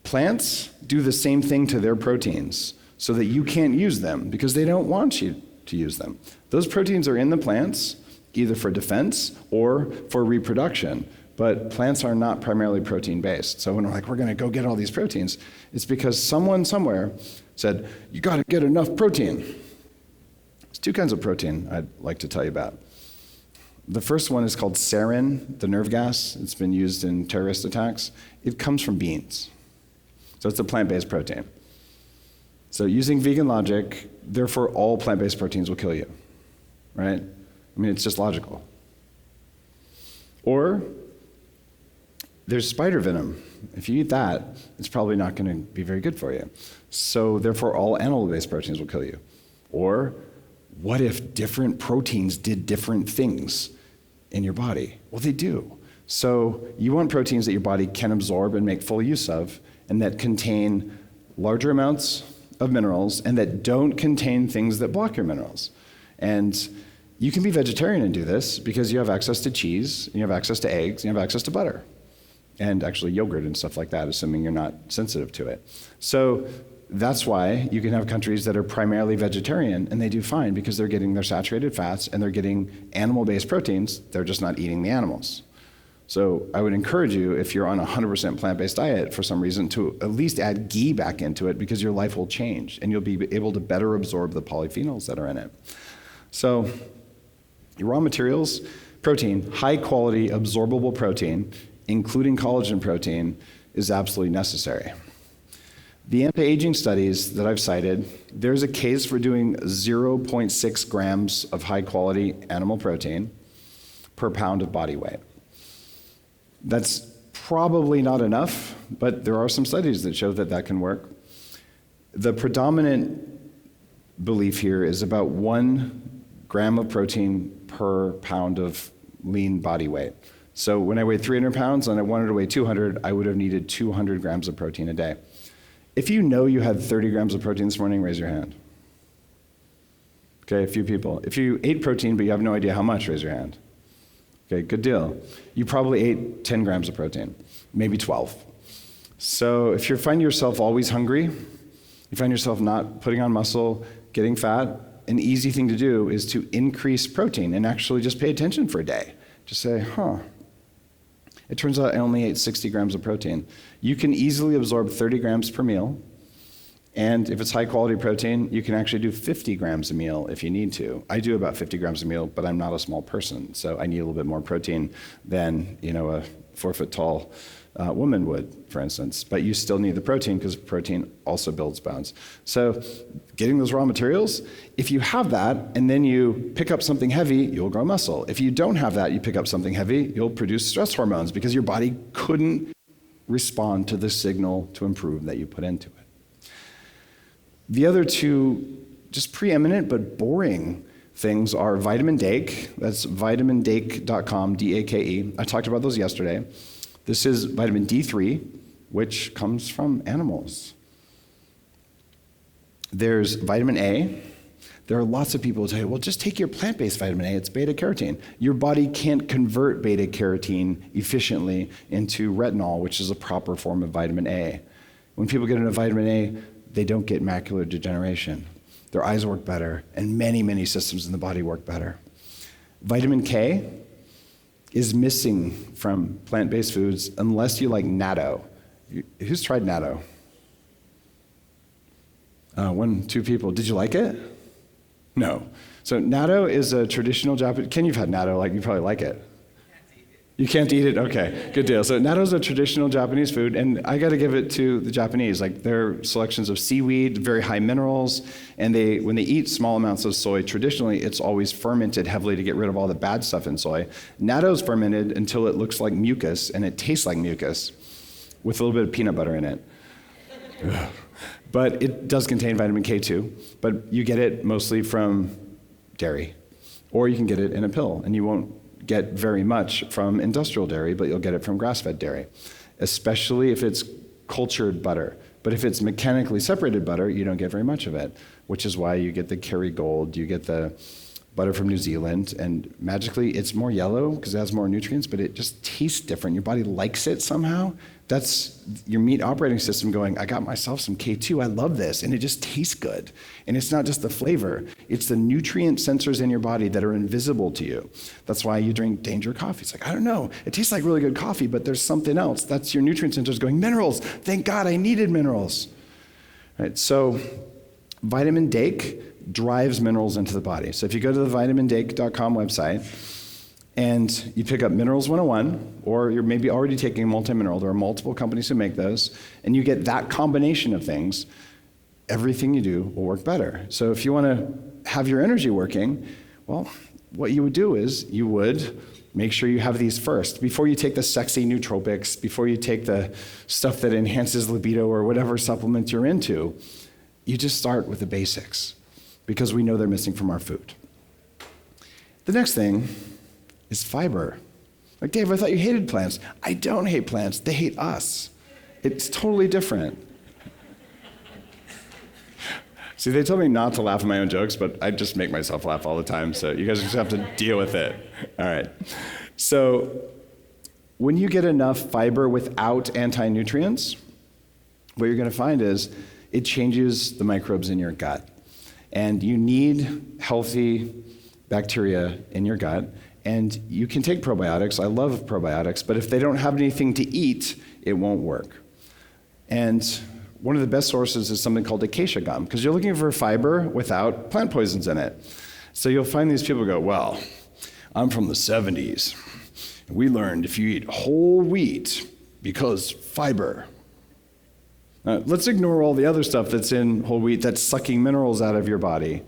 Plants do the same thing to their proteins so that you can't use them because they don't want you to use them. Those proteins are in the plants either for defense or for reproduction, but plants are not primarily protein-based. So when we're like, we're gonna go get all these proteins, it's because someone somewhere said, you gotta get enough protein. There's 2 kinds of protein I'd like to tell you about. The first one is called sarin, the nerve gas. It's been used in terrorist attacks. It comes from beans. So it's a plant-based protein. So using vegan logic, therefore all plant-based proteins will kill you, right? I mean, it's just logical. Or there's spider venom. If you eat that, it's probably not gonna be very good for you. So therefore all animal-based proteins will kill you. Or what if different proteins did different things in your body? Well, they do. So you want proteins that your body can absorb and make full use of, and that contain larger amounts of minerals, and that don't contain things that block your minerals. And you can be vegetarian and do this because you have access to cheese, and you have access to eggs, and you have access to butter, and actually yogurt and stuff like that, assuming you're not sensitive to it. So that's why you can have countries that are primarily vegetarian, and they do fine because they're getting their saturated fats and they're getting animal-based proteins, they're just not eating the animals. So I would encourage you, if you're on a 100% plant-based diet for some reason, to at least add ghee back into it because your life will change and you'll be able to better absorb the polyphenols that are in it. So your raw materials, protein, high-quality absorbable protein, including collagen protein, is absolutely necessary. The anti-aging studies that I've cited, there's a case for doing 0.6 grams of high-quality animal protein per pound of body weight. That's probably not enough, but there are some studies that show that that can work. The predominant belief here is about 1 gram of protein per pound of lean body weight. So when I weighed 300 pounds and I wanted to weigh 200, I would have needed 200 grams of protein a day. If you know you had 30 grams of protein this morning, raise your hand. Okay, a few people. If you ate protein but you have no idea how much, raise your hand. Okay, good deal. You probably ate 10 grams of protein, maybe 12. So if you find yourself always hungry, you find yourself not putting on muscle, getting fat, an easy thing to do is to increase protein and actually just pay attention for a day. Just say, it turns out I only ate 60 grams of protein. You can easily absorb 30 grams per meal. And if it's high quality protein, you can actually do 50 grams a meal if you need to. I do about 50 grams a meal, but I'm not a small person, so I need a little bit more protein than a 4 foot tall woman would, for instance. But you still need the protein because protein also builds bones. So getting those raw materials, if you have that and then you pick up something heavy, you'll grow muscle. If you don't have that, you pick up something heavy, you'll produce stress hormones because your body couldn't respond to the signal to improve that you put into it. The other 2 just preeminent but boring things are vitamin Dake. That's vitamindake.com, D-A-K-E. I talked about those yesterday. This is vitamin D3, which comes from animals. There's vitamin A. There are lots of people who say, well, just take your plant-based vitamin A, it's beta-carotene. Your body can't convert beta-carotene efficiently into retinol, which is a proper form of vitamin A. When people get into vitamin A, they don't get macular degeneration. Their eyes work better, and many, many systems in the body work better. Vitamin K is missing from plant-based foods unless you like natto. Who's tried natto? 1, 2 people. Did you like it? No. So natto is a traditional Japanese, Ken, you've had natto, like you probably like it. You can't eat it? Okay, good deal. So natto is a traditional Japanese food, and I got to give it to the Japanese. Like their selections of seaweed, very high minerals, and when they eat small amounts of soy, traditionally it's always fermented heavily to get rid of all the bad stuff in soy. Natto is fermented until it looks like mucus, and it tastes like mucus with a little bit of peanut butter in it. But it does contain vitamin K2, but you get it mostly from dairy, or you can get it in a pill, and you won't get very much from industrial dairy, but you'll get it from grass-fed dairy, especially if it's cultured butter. But if it's mechanically separated butter, you don't get very much of it, which is why you get the Kerrygold, you get the butter from New Zealand, and magically it's more yellow because it has more nutrients, but it just tastes different. Your body likes it somehow. That's your meat operating system going, I got myself some K2, I love this, and it just tastes good. And it's not just the flavor, it's the nutrient sensors in your body that are invisible to you. That's why you drink Danger coffee. It's like, I don't know, it tastes like really good coffee, but there's something else. That's your nutrient sensors going, minerals, thank God I needed minerals. Right, so vitamin Dake drives minerals into the body. So if you go to the vitamindake.com website, and you pick up Minerals 101, or you're maybe already taking a multi-mineral, there are multiple companies who make those, and you get that combination of things, everything you do will work better. So if you want to have your energy working, well, what you would do is you would make sure you have these first. Before you take the sexy nootropics, before you take the stuff that enhances libido or whatever supplement you're into, you just start with the basics, because we know they're missing from our food. The next thing is fiber. Like, Dave, I thought you hated plants. I don't hate plants, they hate us. It's totally different. See, they told me not to laugh at my own jokes, but I just make myself laugh all the time, so you guys just have to deal with it. All right. So when you get enough fiber without anti-nutrients, what you're gonna find is it changes the microbes in your gut. And you need healthy bacteria in your gut. And you can take probiotics. I love probiotics, but if they don't have anything to eat, it won't work. And one of the best sources is something called acacia gum, because you're looking for fiber without plant poisons in it. So you'll find these people go, well, I'm from the 70s. We learned if you eat whole wheat, because fiber. Let's ignore all the other stuff that's in whole wheat that's sucking minerals out of your body.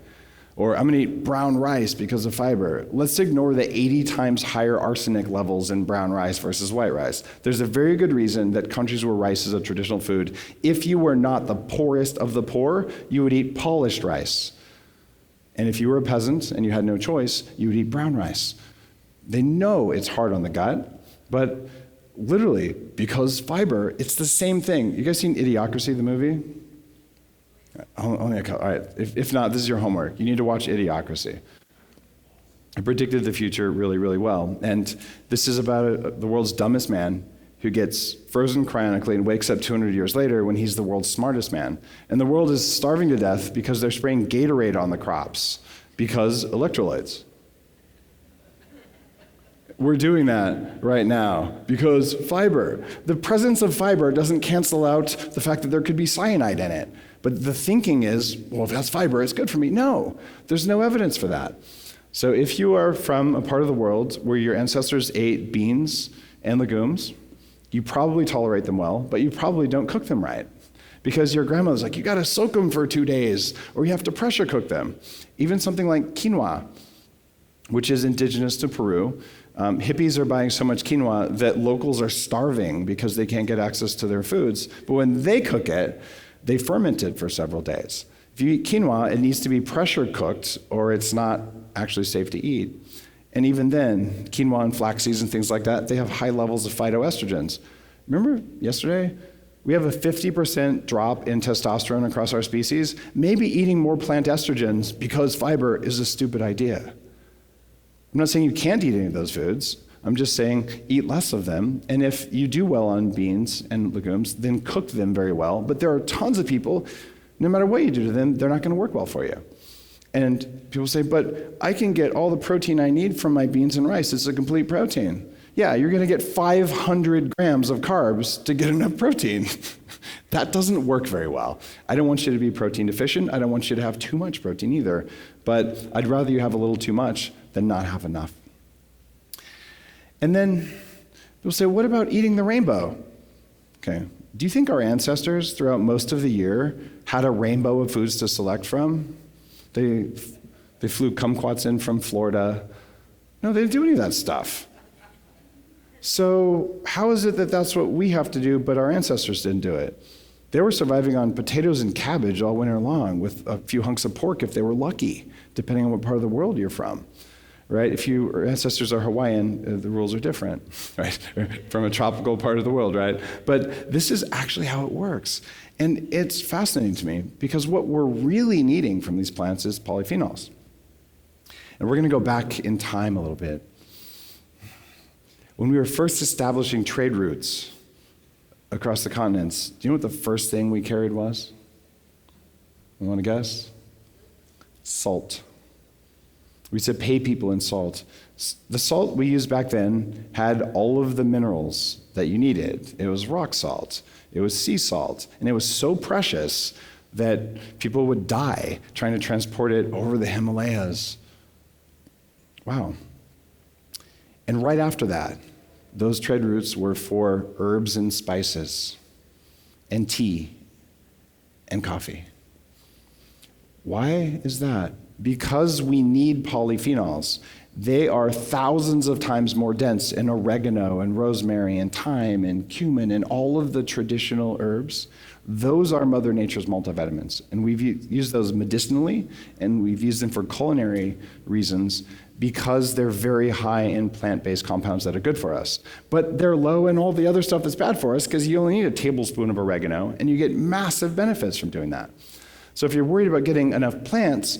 Or I'm going to eat brown rice because of fiber. Let's ignore the 80 times higher arsenic levels in brown rice versus white rice. There's a very good reason that countries where rice is a traditional food, if you were not the poorest of the poor, you would eat polished rice. And if you were a peasant and you had no choice, you would eat brown rice. They know it's hard on the gut, but literally, because fiber, it's the same thing. You guys seen Idiocracy, the movie? Only a couple. All right, if not, this is your homework. You need to watch Idiocracy. I predicted the future really, really well. And this is about the world's dumbest man who gets frozen cryonically and wakes up 200 years later when he's the world's smartest man. And the world is starving to death because they're spraying Gatorade on the crops because electrolytes. We're doing that right now because fiber. The presence of fiber doesn't cancel out the fact that there could be cyanide in it. But the thinking is, well, if it has fiber, it's good for me. No, there's no evidence for that. So if you are from a part of the world where your ancestors ate beans and legumes, you probably tolerate them well, but you probably don't cook them right. Because your grandmother's like, you gotta soak them for 2 days, or you have to pressure cook them. Even something like quinoa, which is indigenous to Peru. Hippies are buying so much quinoa that locals are starving because they can't get access to their foods. But when they cook it, they ferment it for several days. If you eat quinoa, it needs to be pressure cooked or it's not actually safe to eat. And even then, quinoa and flax seeds and things like that, they have high levels of phytoestrogens. Remember yesterday? We have a 50% drop in testosterone across our species. Maybe eating more plant estrogens because fiber is a stupid idea. I'm not saying you can't eat any of those foods. I'm just saying eat less of them, and if you do well on beans and legumes, then cook them very well. But there are tons of people, no matter what you do to them, they're not going to work well for you. And people say, but I can get all the protein I need from my beans and rice. It's a complete protein. Yeah, you're going to get 500 grams of carbs to get enough protein. That doesn't work very well. I don't want you to be protein deficient. I don't want you to have too much protein either. But I'd rather you have a little too much than not have enough. And then people say, what about eating the rainbow? Okay. Do you think our ancestors throughout most of the year had a rainbow of foods to select from? They flew kumquats in from Florida. No, they didn't do any of that stuff. So how is it that that's what we have to do, but our ancestors didn't do it? They were surviving on potatoes and cabbage all winter long with a few hunks of pork if they were lucky, depending on what part of the world you're from, right? If your ancestors are Hawaiian, the rules are different, right? From a tropical part of the world, right? But this is actually how it works. And it's fascinating to me because what we're really needing from these plants is polyphenols. And we're going to go back in time a little bit. When we were first establishing trade routes across the continents, do you know what the first thing we carried was? You want to guess? Salt. We used to pay people in salt. The salt we used back then had all of the minerals that you needed. It was rock salt. It was sea salt. And it was so precious that people would die trying to transport it over the Himalayas. Wow. And right after that, those trade routes were for herbs and spices, and tea, and coffee. Why is that? Because we need polyphenols. They are thousands of times more dense in oregano and rosemary and thyme and cumin and all of the traditional herbs. Those are Mother Nature's multivitamins. And we've used those medicinally, and we've used them for culinary reasons because they're very high in plant-based compounds that are good for us. But they're low in all the other stuff that's bad for us because you only need a tablespoon of oregano, and you get massive benefits from doing that. So if you're worried about getting enough plants,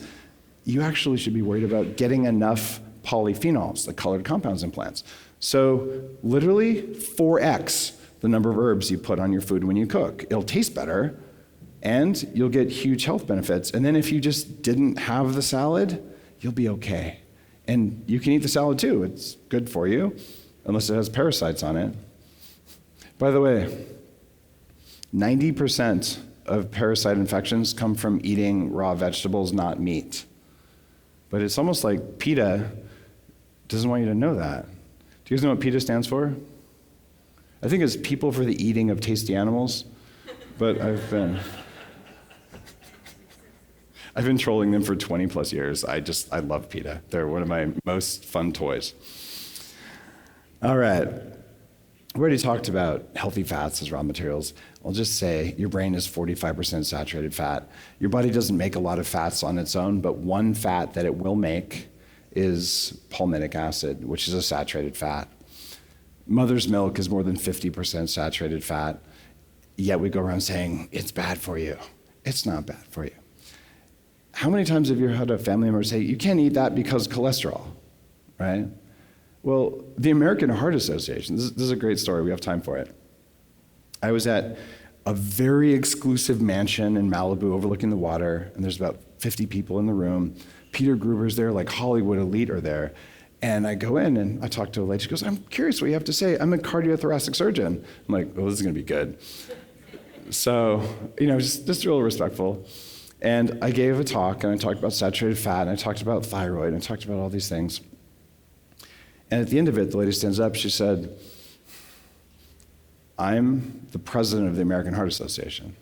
you actually should be worried about getting enough polyphenols, the colored compounds in plants. So literally 4x the number of herbs you put on your food when you cook. It'll taste better, and you'll get huge health benefits. And then if you just didn't have the salad, you'll be okay. And you can eat the salad too. It's good for you, unless it has parasites on it. By the way, 90% of parasite infections come from eating raw vegetables, not meat. But it's almost like PETA doesn't want you to know that. Do you guys know what PETA stands for? I think it's People for the Eating of Tasty Animals, but I've been trolling them for 20 plus years. I love PETA. They're one of my most fun toys. All right. We already talked about healthy fats as raw materials. I'll just say your brain is 45% saturated fat. Your body doesn't make a lot of fats on its own, but one fat that it will make is palmitic acid, which is a saturated fat. Mother's milk is more than 50% saturated fat, yet we go around saying, it's bad for you. It's not bad for you. How many times have you had a family member say, you can't eat that because cholesterol, right? Well, the American Heart Association, this is a great story, we have time for it. I was at a very exclusive mansion in Malibu overlooking the water, and there's about 50 people in the room. Peter Gruber's there, like Hollywood elite are there. And I go in and I talk to a lady, she goes, I'm curious what you have to say. I'm a cardiothoracic surgeon. I'm like, oh, this is gonna be good. So, just real respectful. And I gave a talk, and I talked about saturated fat, and I talked about thyroid, and I talked about all these things. And at the end of it, the lady stands up, she said, I'm the president of the American Heart Association.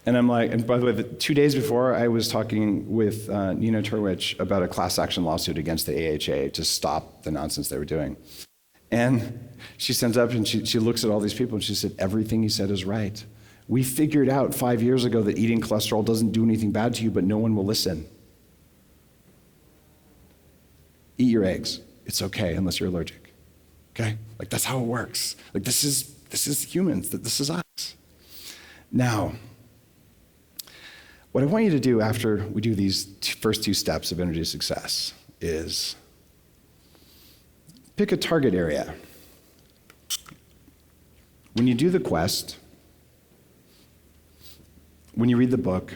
And I'm like, and by the way, 2 days before, I was talking with Nina Turwich about a class action lawsuit against the AHA to stop the nonsense they were doing. And she stands up and she looks at all these people and she said, everything you said is right. We figured out 5 years ago that eating cholesterol doesn't do anything bad to you, but no one will listen. Eat your eggs. It's okay unless you're allergic. Okay? Like that's how it works. Like this is humans. This is us. Now, what I want you to do after we do these first two steps of energy success is pick a target area. When you do the quest, when you read the book,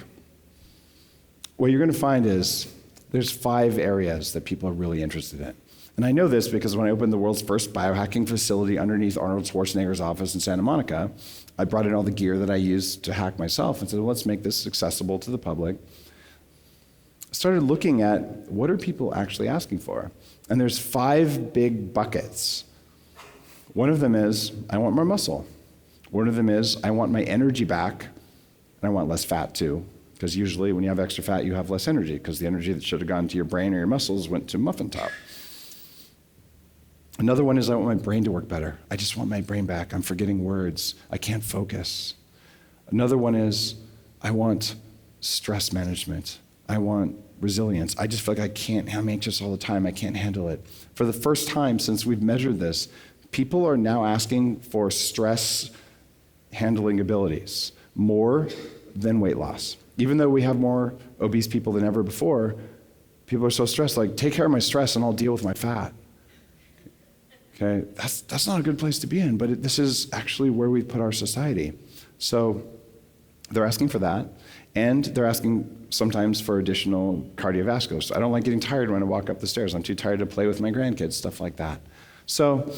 what you're going to find is there's 5 areas that people are really interested in. And I know this because when I opened the world's first biohacking facility underneath Arnold Schwarzenegger's office in Santa Monica, I brought in all the gear that I used to hack myself and said, well, let's make this accessible to the public. I started looking at what are people actually asking for? And there's 5 big buckets. One of them is, I want more muscle. One of them is, I want my energy back, and I want less fat too, because usually when you have extra fat, you have less energy, because the energy that should have gone to your brain or your muscles went to muffin top. Another one is I want my brain to work better. I just want my brain back. I'm forgetting words. I can't focus. Another one is I want stress management. I want resilience. I just feel like I'm anxious all the time. I can't handle it. For the first time since we've measured this, people are now asking for stress handling abilities more than weight loss. Even though we have more obese people than ever before, people are so stressed, like, take care of my stress and I'll deal with my fat. Okay, that's not a good place to be in, but this is actually where we put our society. So they're asking for that, and they're asking sometimes for additional cardiovascular. So I don't like getting tired when I walk up the stairs. I'm too tired to play with my grandkids, stuff like that. So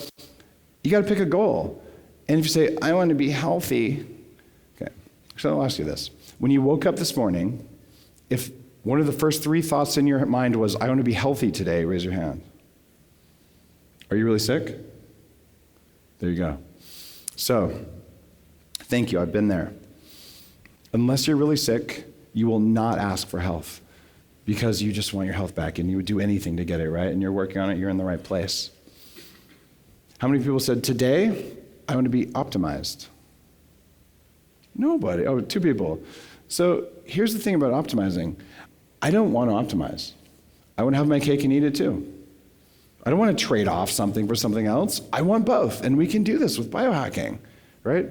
you got to pick a goal. And if you say, I want to be healthy, okay, so I'll ask you this. When you woke up this morning, if one of the first 3 thoughts in your mind was, I want to be healthy today, raise your hand. Are you really sick? There you go. So, thank you, I've been there. Unless you're really sick, you will not ask for health because you just want your health back and you would do anything to get it, right? And you're working on it, you're in the right place. How many people said, today, I want to be optimized? Nobody. Oh, 2 people. So here's the thing about optimizing. I don't want to optimize. I want to have my cake and eat it too. I don't want to trade off something for something else. I want both, and we can do this with biohacking, right?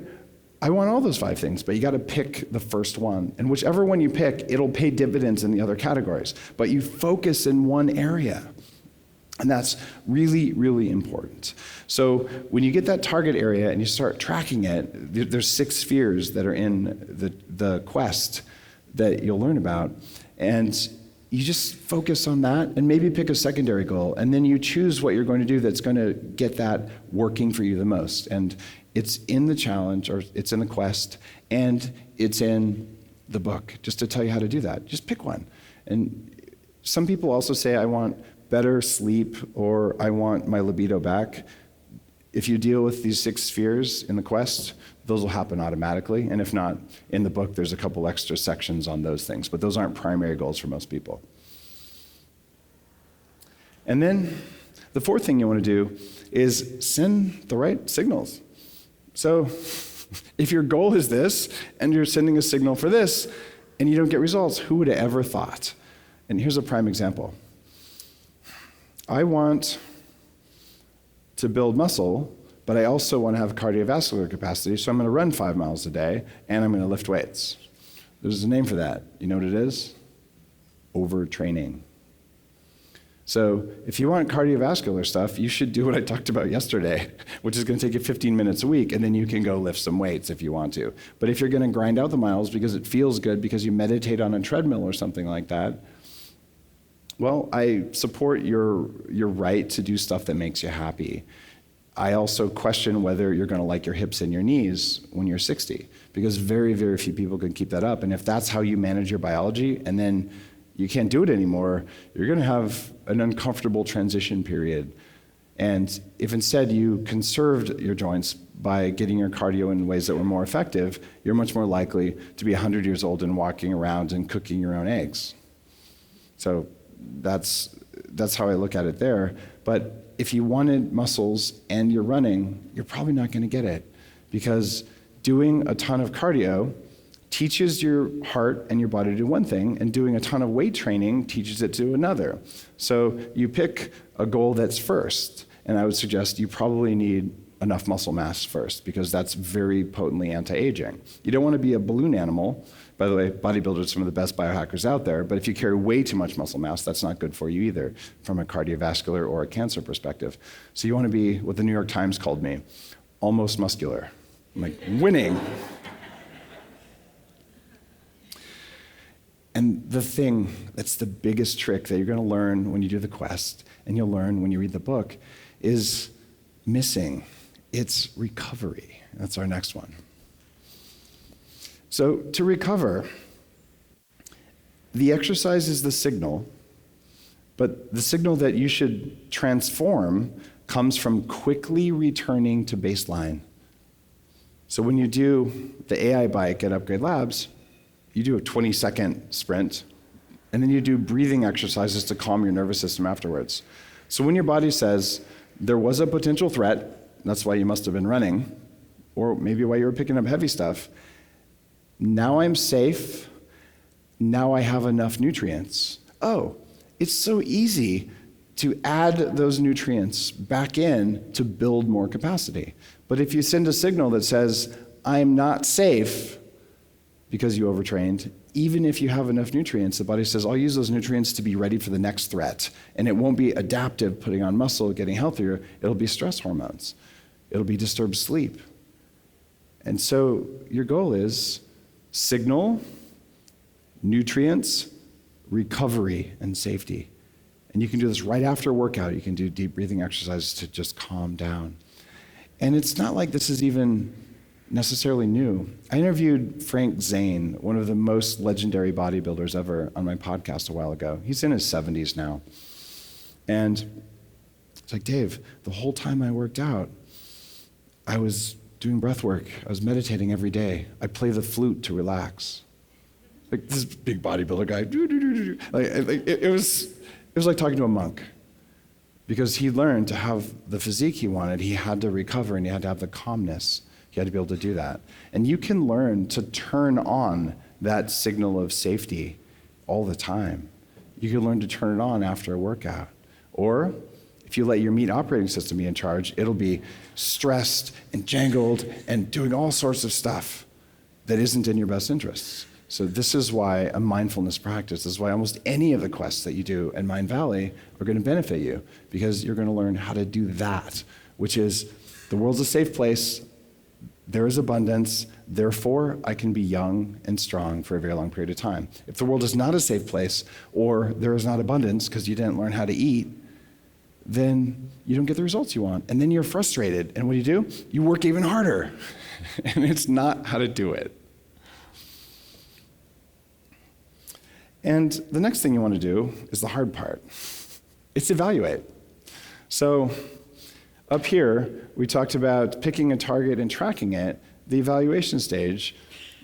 I want all those 5 things, but you got to pick the first one. And whichever one you pick, it'll pay dividends in the other categories. But you focus in one area. And that's really, really important. So when you get that target area and you start tracking it, there's 6 spheres that are in the quest that you'll learn about. And you just focus on that and maybe pick a secondary goal. And then you choose what you're going to do that's going to get that working for you the most. And it's in the challenge, or it's in the quest, and it's in the book, just to tell you how to do that. Just pick one. And some people also say, I want better sleep, or I want my libido back. If you deal with these 6 spheres in the quest, those will happen automatically. And if not, in the book, there's a couple extra sections on those things, but those aren't primary goals for most people. And then the 4th thing you want to do is send the right signals. So if your goal is this, and you're sending a signal for this, and you don't get results, who would have ever thought? And here's a prime example. I want to build muscle, but I also want to have cardiovascular capacity, so I'm going to run 5 miles a day, and I'm going to lift weights. There's a name for that. You know what it is? Overtraining. So if you want cardiovascular stuff, you should do what I talked about yesterday, which is going to take you 15 minutes a week, and then you can go lift some weights if you want to. But if you're going to grind out the miles because it feels good, because you meditate on a treadmill or something like that, well, I support your right to do stuff that makes you happy. I also question whether you're going to like your hips and your knees when you're 60, because very, very few people can keep that up. And if that's how you manage your biology, and then you can't do it anymore, you're going to have an uncomfortable transition period. And if instead you conserved your joints by getting your cardio in ways that were more effective, you're much more likely to be 100 years old and walking around and cooking your own eggs. So that's how I look at it there. But if you wanted muscles and you're running, you're probably not going to get it, because doing a ton of cardio teaches your heart and your body to do one thing, and doing a ton of weight training teaches it to do another. So you pick a goal that's first, and I would suggest you probably need enough muscle mass first, because that's very potently anti-aging. You don't want to be a balloon animal. By the way, bodybuilders are some of the best biohackers out there, but if you carry way too much muscle mass, that's not good for you either from a cardiovascular or a cancer perspective. So you want to be what the New York Times called me, almost muscular. I'm like, winning. And And the thing that's the biggest trick that you're going to learn when you do the quest, and you'll learn when you read the book, is missing. It's recovery. That's our next one. So to recover, the exercise is the signal, but the signal that you should transform comes from quickly returning to baseline. So when you do the AI bike at Upgrade Labs, you do a 20-second sprint, and then you do breathing exercises to calm your nervous system afterwards. So when your body says, there was a potential threat, that's why you must have been running, or maybe why you were picking up heavy stuff, now I'm safe, now I have enough nutrients. Oh, it's so easy to add those nutrients back in to build more capacity. But if you send a signal that says, I'm not safe because you overtrained, even if you have enough nutrients, the body says, I'll use those nutrients to be ready for the next threat. And it won't be adaptive, putting on muscle, getting healthier. It'll be stress hormones. It'll be disturbed sleep. And so your goal is signal, nutrients, recovery, and safety. And you can do this right after a workout. You can do deep breathing exercises to just calm down. And it's not like this is even necessarily new. I interviewed Frank Zane, one of the most legendary bodybuilders ever, on my podcast a while ago. He's in his 70s now. And it's like, Dave, the whole time I worked out, I was doing breath work. I was meditating every day. I play the flute to relax. Like this big bodybuilder guy, it was like talking to a monk, because he learned to have the physique he wanted. He had to recover, and he had to have the calmness. He had to be able to do that. And you can learn to turn on that signal of safety all the time. You can learn to turn it on after a workout. Or if you let your meat operating system be in charge, it'll be stressed and jangled and doing all sorts of stuff that isn't in your best interests. So this is why a mindfulness practice, this is why almost any of the quests that you do in Mind Valley are going to benefit you, because you're going to learn how to do that, which is the world's a safe place, there is abundance, therefore I can be young and strong for a very long period of time. If the world is not a safe place, or there is not abundance because you didn't learn how to eat, then you don't get the results you want. And then you're frustrated. And what do? You work even harder. And it's not how to do it. And the next thing you want to do is the hard part. It's evaluate. So up here, we talked about picking a target and tracking it. The evaluation stage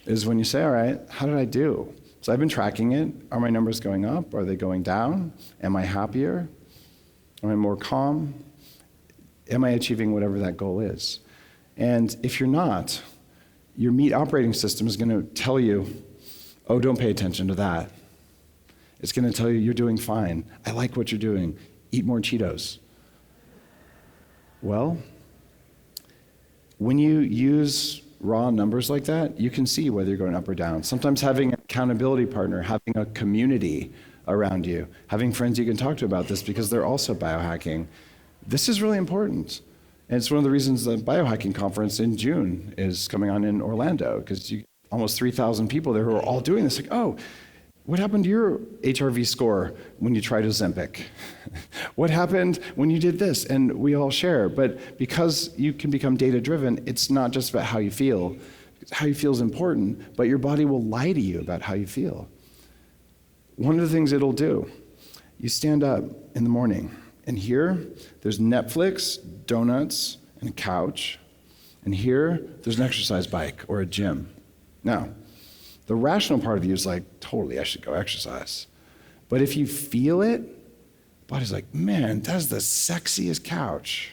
is when you say, all right, how did I do? So I've been tracking it. Are my numbers going up? Are they going down? Am I happier? Am I more calm? Am I achieving whatever that goal is? And if you're not, your meat operating system is going to tell you, oh, don't pay attention to that. It's going to tell you you're doing fine. I like what you're doing. Eat more Cheetos. Well, when you use raw numbers like that, you can see whether you're going up or down. Sometimes having an accountability partner, having a community around you, having friends you can talk to about this because they're also biohacking, this is really important. And it's one of the reasons the biohacking conference in June is coming on in Orlando, because you almost 3,000 people there who are all doing this. Like, oh, what happened to your HRV score when you tried Ozempic? What happened when you did this? And we all share. But because you can become data-driven, it's not just about how you feel. How you feel is important, but your body will lie to you about how you feel. One of the things it'll do, you stand up in the morning, and here there's Netflix, donuts, and a couch. And here there's an exercise bike or a gym. Now, the rational part of you is like, totally, I should go exercise. But if you feel it, the body's like, man, that's the sexiest couch.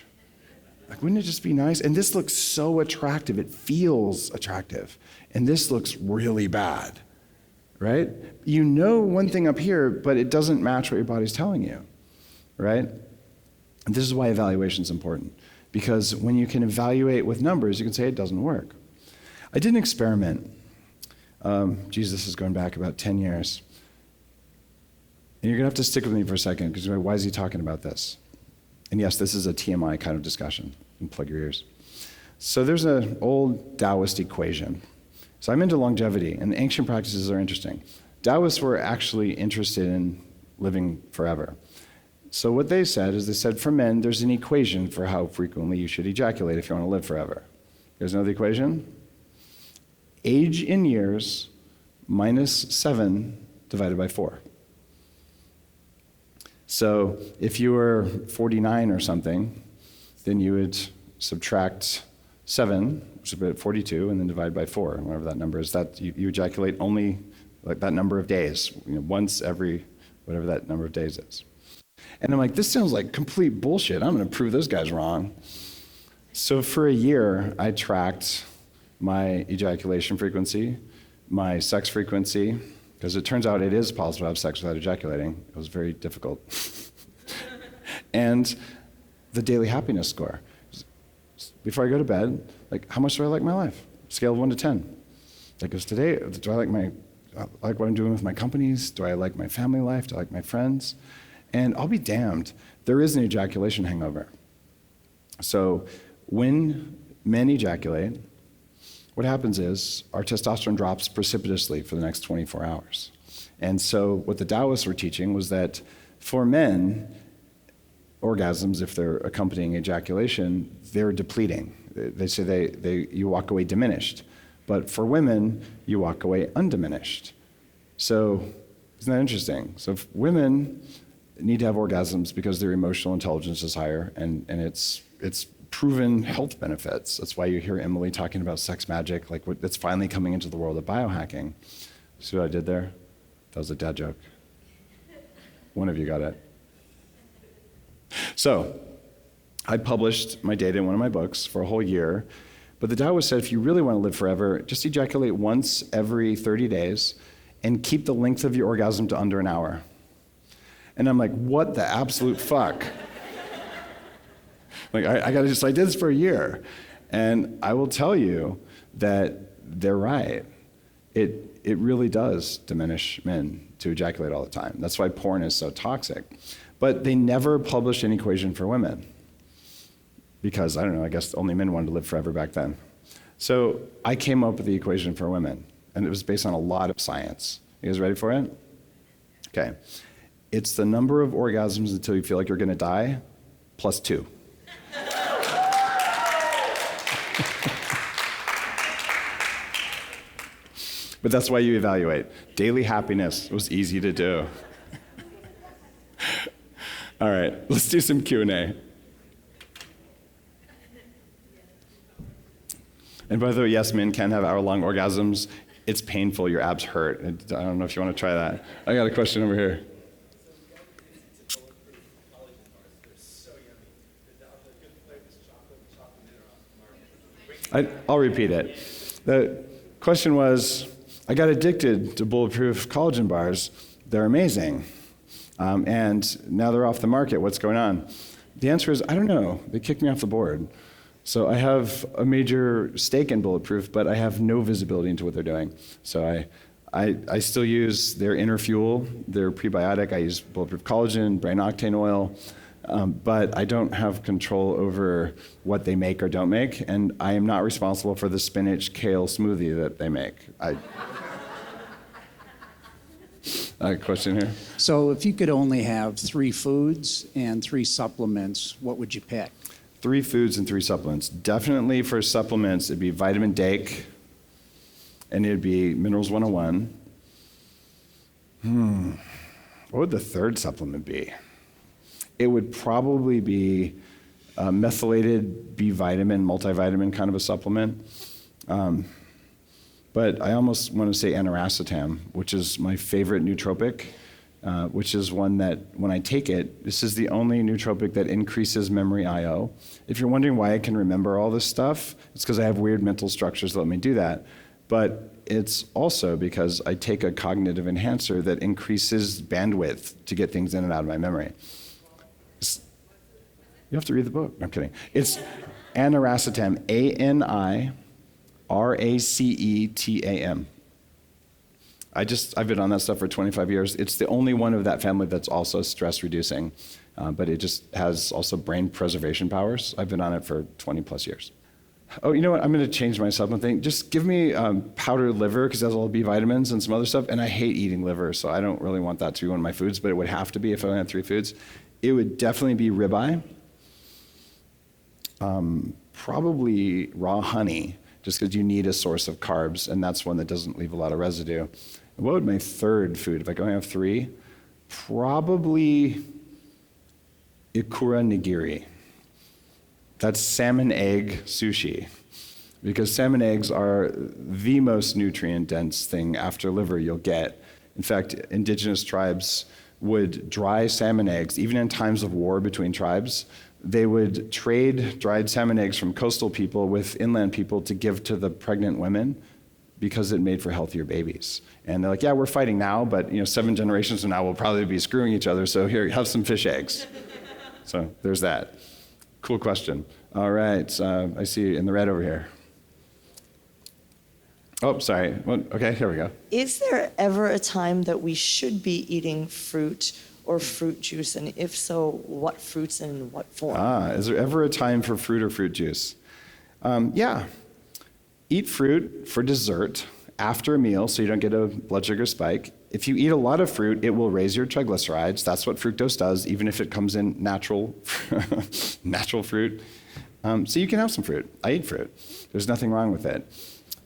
Like, wouldn't it just be nice? And this looks so attractive. It feels attractive. And this looks really bad, right? You know one thing up here, but it doesn't match what your body's telling you, right? And this is why evaluation is important. Because when you can evaluate with numbers, you can say it doesn't work. I did an experiment. Jesus is going back about 10 years. And you're going to have to stick with me for a second, because why is he talking about this? And yes, this is a TMI kind of discussion. And plug your ears. So there's an old Taoist equation. So I'm into longevity, and ancient practices are interesting. Taoists were actually interested in living forever. So what they said is, they said for men, there's an equation for how frequently you should ejaculate if you want to live forever. You guys know the equation? Age in years minus 7 divided by 4. So if you were 49 or something, then you would subtract 7, which is about 42, and then divide by 4, whatever that number is. That you ejaculate only like that number of days, once every whatever that number of days is. And I'm like, this sounds like complete bullshit. I'm going to prove those guys wrong. So for a year, I tracked my ejaculation frequency, my sex frequency, because it turns out it is possible to have sex without ejaculating. It was very difficult. And the daily happiness score. Before I go to bed, like, how much do I like my life? Scale of 1 to 10. Like, because today, do I like what I'm doing with my companies? Do I like my family life? Do I like my friends? And I'll be damned, there is an ejaculation hangover. So when men ejaculate, what happens is our testosterone drops precipitously for the next 24 hours. And so what the Taoists were teaching was that for men, orgasms, if they're accompanying ejaculation, they're depleting. They say you walk away diminished. But for women, you walk away undiminished. So isn't that interesting? So if women need to have orgasms because their emotional intelligence is higher, and it's proven health benefits. That's why you hear Emily talking about sex magic, like that's finally coming into the world of biohacking. See what I did there? That was a dad joke. One of you got it. So I published my data in one of my books for a whole year, but the Taoist said if you really want to live forever, just ejaculate once every 30 days and keep the length of your orgasm to under an hour. And I'm like, what the absolute fuck? Like, I did this for a year. And I will tell you that they're right. It really does diminish men to ejaculate all the time. That's why porn is so toxic. But they never published an equation for women. Because, I don't know, I guess only men wanted to live forever back then. So I came up with the equation for women. And it was based on a lot of science. You guys ready for it? Okay. It's the number of orgasms until you feel like you're going to die, plus 2. But that's why you evaluate. Daily happiness was easy to do. All right, let's do some Q&A. And by the way, yes, men can have hour-long orgasms. It's painful, your abs hurt. I don't know if you want to try that. I got a question over here. I'll repeat it. The question was, I got addicted to bulletproof collagen bars. They're amazing. And now they're off the market. What's going on? The answer is, I don't know. They kicked me off the board. So I have a major stake in Bulletproof, but I have no visibility into what they're doing. So I still use their inner fuel, their prebiotic. I use Bulletproof collagen, brain octane oil. But I don't have control over what they make or don't make, and I am not responsible for the spinach kale smoothie that they make. I have a question here. So if you could only have 3 foods and 3 supplements, what would you pick? 3 foods and 3 supplements. Definitely for supplements, it'd be vitamin Dake, and it'd be Minerals 101. What would the third supplement be? It would probably be methylated B vitamin, multivitamin kind of a supplement. But I almost want to say aniracetam, which is my favorite nootropic, which is one that when I take it, this is the only nootropic that increases memory I/O. If you're wondering why I can remember all this stuff, it's because I have weird mental structures that let me do that. But it's also because I take a cognitive enhancer that increases bandwidth to get things in and out of my memory. You have to read the book. I'm kidding. It's aniracetam, ANIRACETAM. I've been on that stuff for 25 years. It's the only one of that family that's also stress reducing, but it just has also brain preservation powers. I've been on it for 20 plus years. Oh, you know what? I'm going to change my supplement thing. Just give me powdered liver, because that's all B vitamins and some other stuff. And I hate eating liver, so I don't really want that to be one of my foods, but it would have to be if I only had 3 foods. It would definitely be ribeye. Probably raw honey, just because you need a source of carbs, and that's one that doesn't leave a lot of residue. What would my third food, if I only have 3? Probably ikura nigiri. That's salmon egg sushi, because salmon eggs are the most nutrient-dense thing after liver you'll get. In fact, indigenous tribes would dry salmon eggs, even in times of war between tribes. They would trade dried salmon eggs from coastal people with inland people to give to the pregnant women because it made for healthier babies. And they're like, yeah, we're fighting now, but 7 generations from now we'll probably be screwing each other, so here, have some fish eggs. So there's that. Cool question. All right, I see in the red over here. Oh, sorry. Well, okay, here we go. Is there ever a time that we should be eating fruit or fruit juice? And if so, what fruits and in what form? Is there ever a time for fruit or fruit juice? Yeah. Eat fruit for dessert after a meal so you don't get a blood sugar spike. If you eat a lot of fruit, it will raise your triglycerides. That's what fructose does, even if it comes in natural, natural fruit. So you can have some fruit. I eat fruit. There's nothing wrong with it.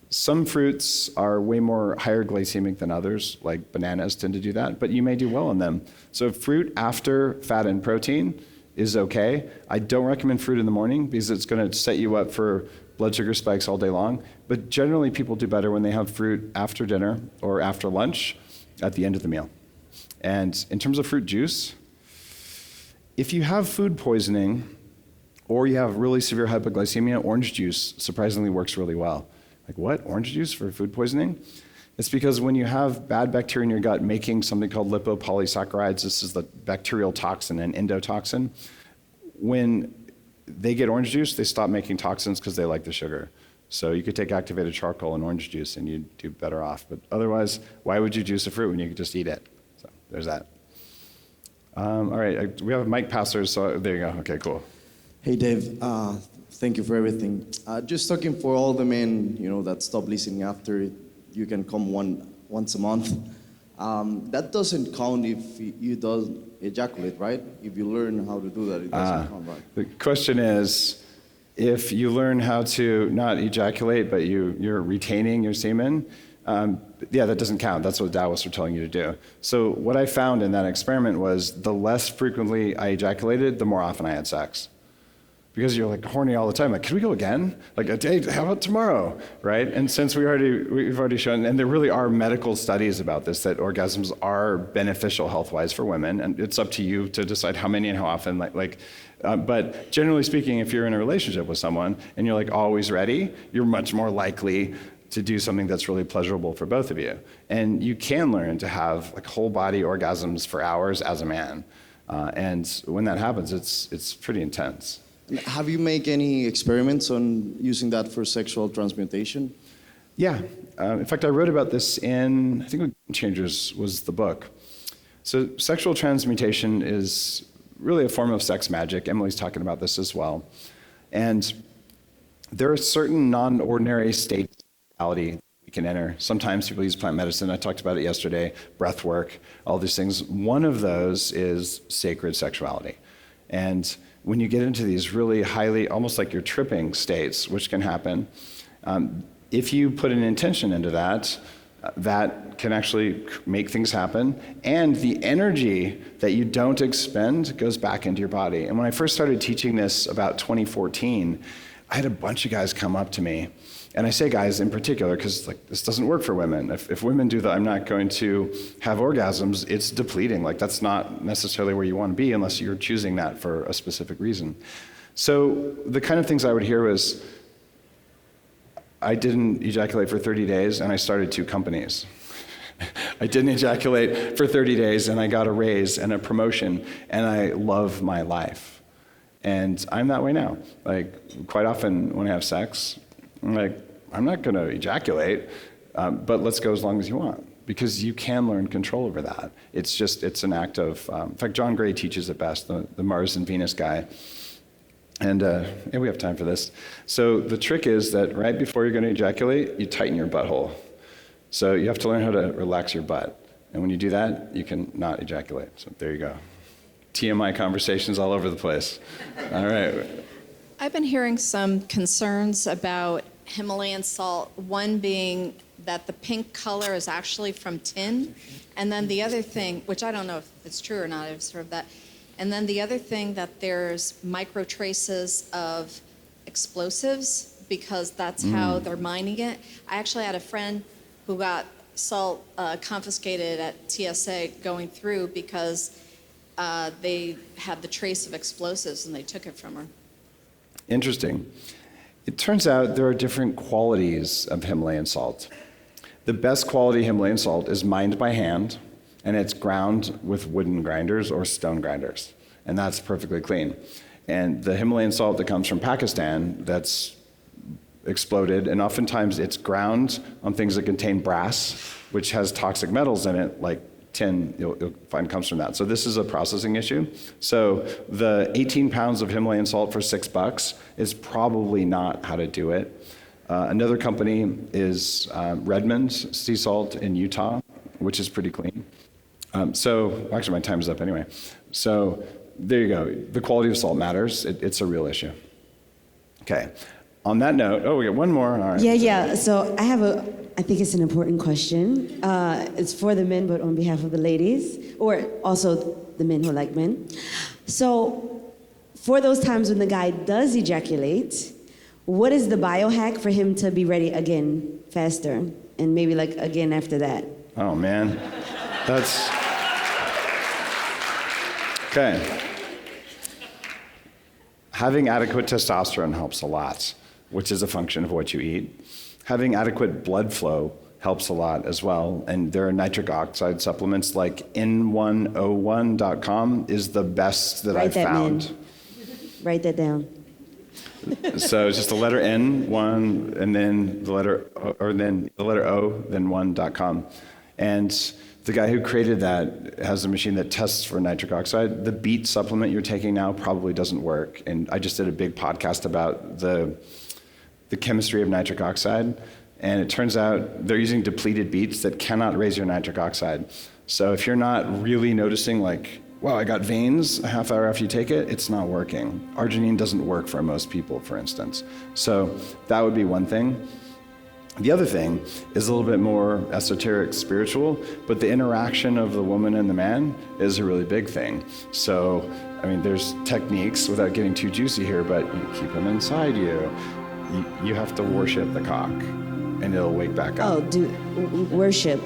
Some fruits are way more higher glycemic than others, like bananas tend to do that, but you may do well on them. So fruit after fat and protein is okay. I don't recommend fruit in the morning because it's going to set you up for blood sugar spikes all day long. But generally, people do better when they have fruit after dinner or after lunch at the end of the meal. And in terms of fruit juice, if you have food poisoning or you have really severe hypoglycemia, orange juice surprisingly works really well. Like, what? Orange juice for food poisoning? It's because when you have bad bacteria in your gut making something called lipopolysaccharides, this is the bacterial toxin, an endotoxin. When they get orange juice, they stop making toxins because they like the sugar. So you could take activated charcoal and orange juice and you'd do better off. But otherwise, why would you juice a fruit when you could just eat it? So there's that. All right, we have mic passers, so there you go. Okay, cool. Hey, Dave. Thank you for everything. Just talking for all the men, that stop listening after you can come once a month. That doesn't count if you don't ejaculate, right? If you learn how to do that, it doesn't count, right? The question is, if you learn how to not ejaculate, but you're retaining your semen, yeah, that doesn't count. That's what Taoists are telling you to do. So what I found in that experiment was the less frequently I ejaculated, the more often I had sex. Because you're like horny all the time. Like, can we go again? Like, a day, how about tomorrow, right? And since we've already shown, and there really are medical studies about this, that orgasms are beneficial health-wise for women, and it's up to you to decide how many and how often. But generally speaking, if you're in a relationship with someone and you're like always ready, you're much more likely to do something that's really pleasurable for both of you. And you can learn to have like whole body orgasms for hours as a man. And when that happens, it's pretty intense. Have you made any experiments on using that for sexual transmutation? Yeah. In fact, I wrote about this in, I think Game Changers was the book. So sexual transmutation is really a form of sex magic. Emily's talking about this as well. And there are certain non-ordinary states of reality we can enter. Sometimes people use plant medicine. I talked about it yesterday, breath work, all these things. One of those is sacred sexuality. And when you get into these really highly, almost like you're tripping states, which can happen, if you put an intention into that, that can actually make things happen. And the energy that you don't expend goes back into your body. And when I first started teaching this about 2014, I had a bunch of guys come up to me. And I say guys in particular because this doesn't work for women. If women do that, I'm not going to have orgasms, it's depleting. That's not necessarily where you want to be unless you're choosing that for a specific reason. So the kind of things I would hear was, I didn't ejaculate for 30 days and I started 2 companies. I didn't ejaculate for 30 days and I got a raise and a promotion and I love my life. And I'm that way now. Quite often when I have sex, I'm not going to ejaculate, but let's go as long as you want, because you can learn control over that. It's an act of, in fact, John Gray teaches it best, the Mars and Venus guy. And yeah, we have time for this. So the trick is that right before you're going to ejaculate, you tighten your butthole. So you have to learn how to relax your butt. And when you do that, you can not ejaculate. So there you go. TMI conversations all over the place. All right. I've been hearing some concerns about Himalayan salt, one being that the pink color is actually from tin, and then the other thing, which I don't know if it's true or not, I've heard that, and then the other thing that there's micro traces of explosives because that's how they're mining it. I actually had a friend who got salt confiscated at TSA going through because they had the trace of explosives and they took it from her. Interesting. It turns out there are different qualities of Himalayan salt. The best quality Himalayan salt is mined by hand, and it's ground with wooden grinders or stone grinders, and that's perfectly clean. And the Himalayan salt that comes from Pakistan, that's exploded, and oftentimes it's ground on things that contain brass, which has toxic metals in it, like tin, you'll find comes from that. So this is a processing issue. So the 18 pounds of Himalayan salt for $6 is probably not how to do it. Another company is Redmond's sea salt in Utah, which is pretty clean. So actually my time is up anyway. So there you go. The quality of salt matters. It's a real issue. Okay. On that note, we got one more. All right. Yeah. So I think it's an important question. It's for the men, but on behalf of the ladies, or also the men who like men. So for those times when the guy does ejaculate, what is the biohack for him to be ready again faster? And maybe like again after that? Oh, man. That's... Okay. Having adequate testosterone helps a lot, which is a function of what you eat. Having adequate blood flow helps a lot as well. And there are nitric oxide supplements like N101.com is the best that I've found. Man. Write that down. So it's just the letter N, one, and then the letter O, then 1.com. And the guy who created that has a machine that tests for nitric oxide. The beet supplement you're taking now probably doesn't work. And I just did a big podcast about the chemistry of nitric oxide. And it turns out they're using depleted beets that cannot raise your nitric oxide. So if you're not really noticing like, wow, I got veins a half hour after you take it, it's not working. Arginine doesn't work for most people, for instance. So that would be one thing. The other thing is a little bit more esoteric, spiritual, but the interaction of the woman and the man is a really big thing. So, I mean, there's techniques without getting too juicy here, but you keep them inside you. You have to worship the cock, and it'll wake back up. Worship.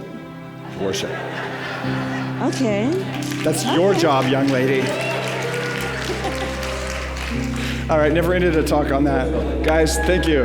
Worship. Okay. That's your job, young lady. All right, never ended a talk on that. Guys, thank you.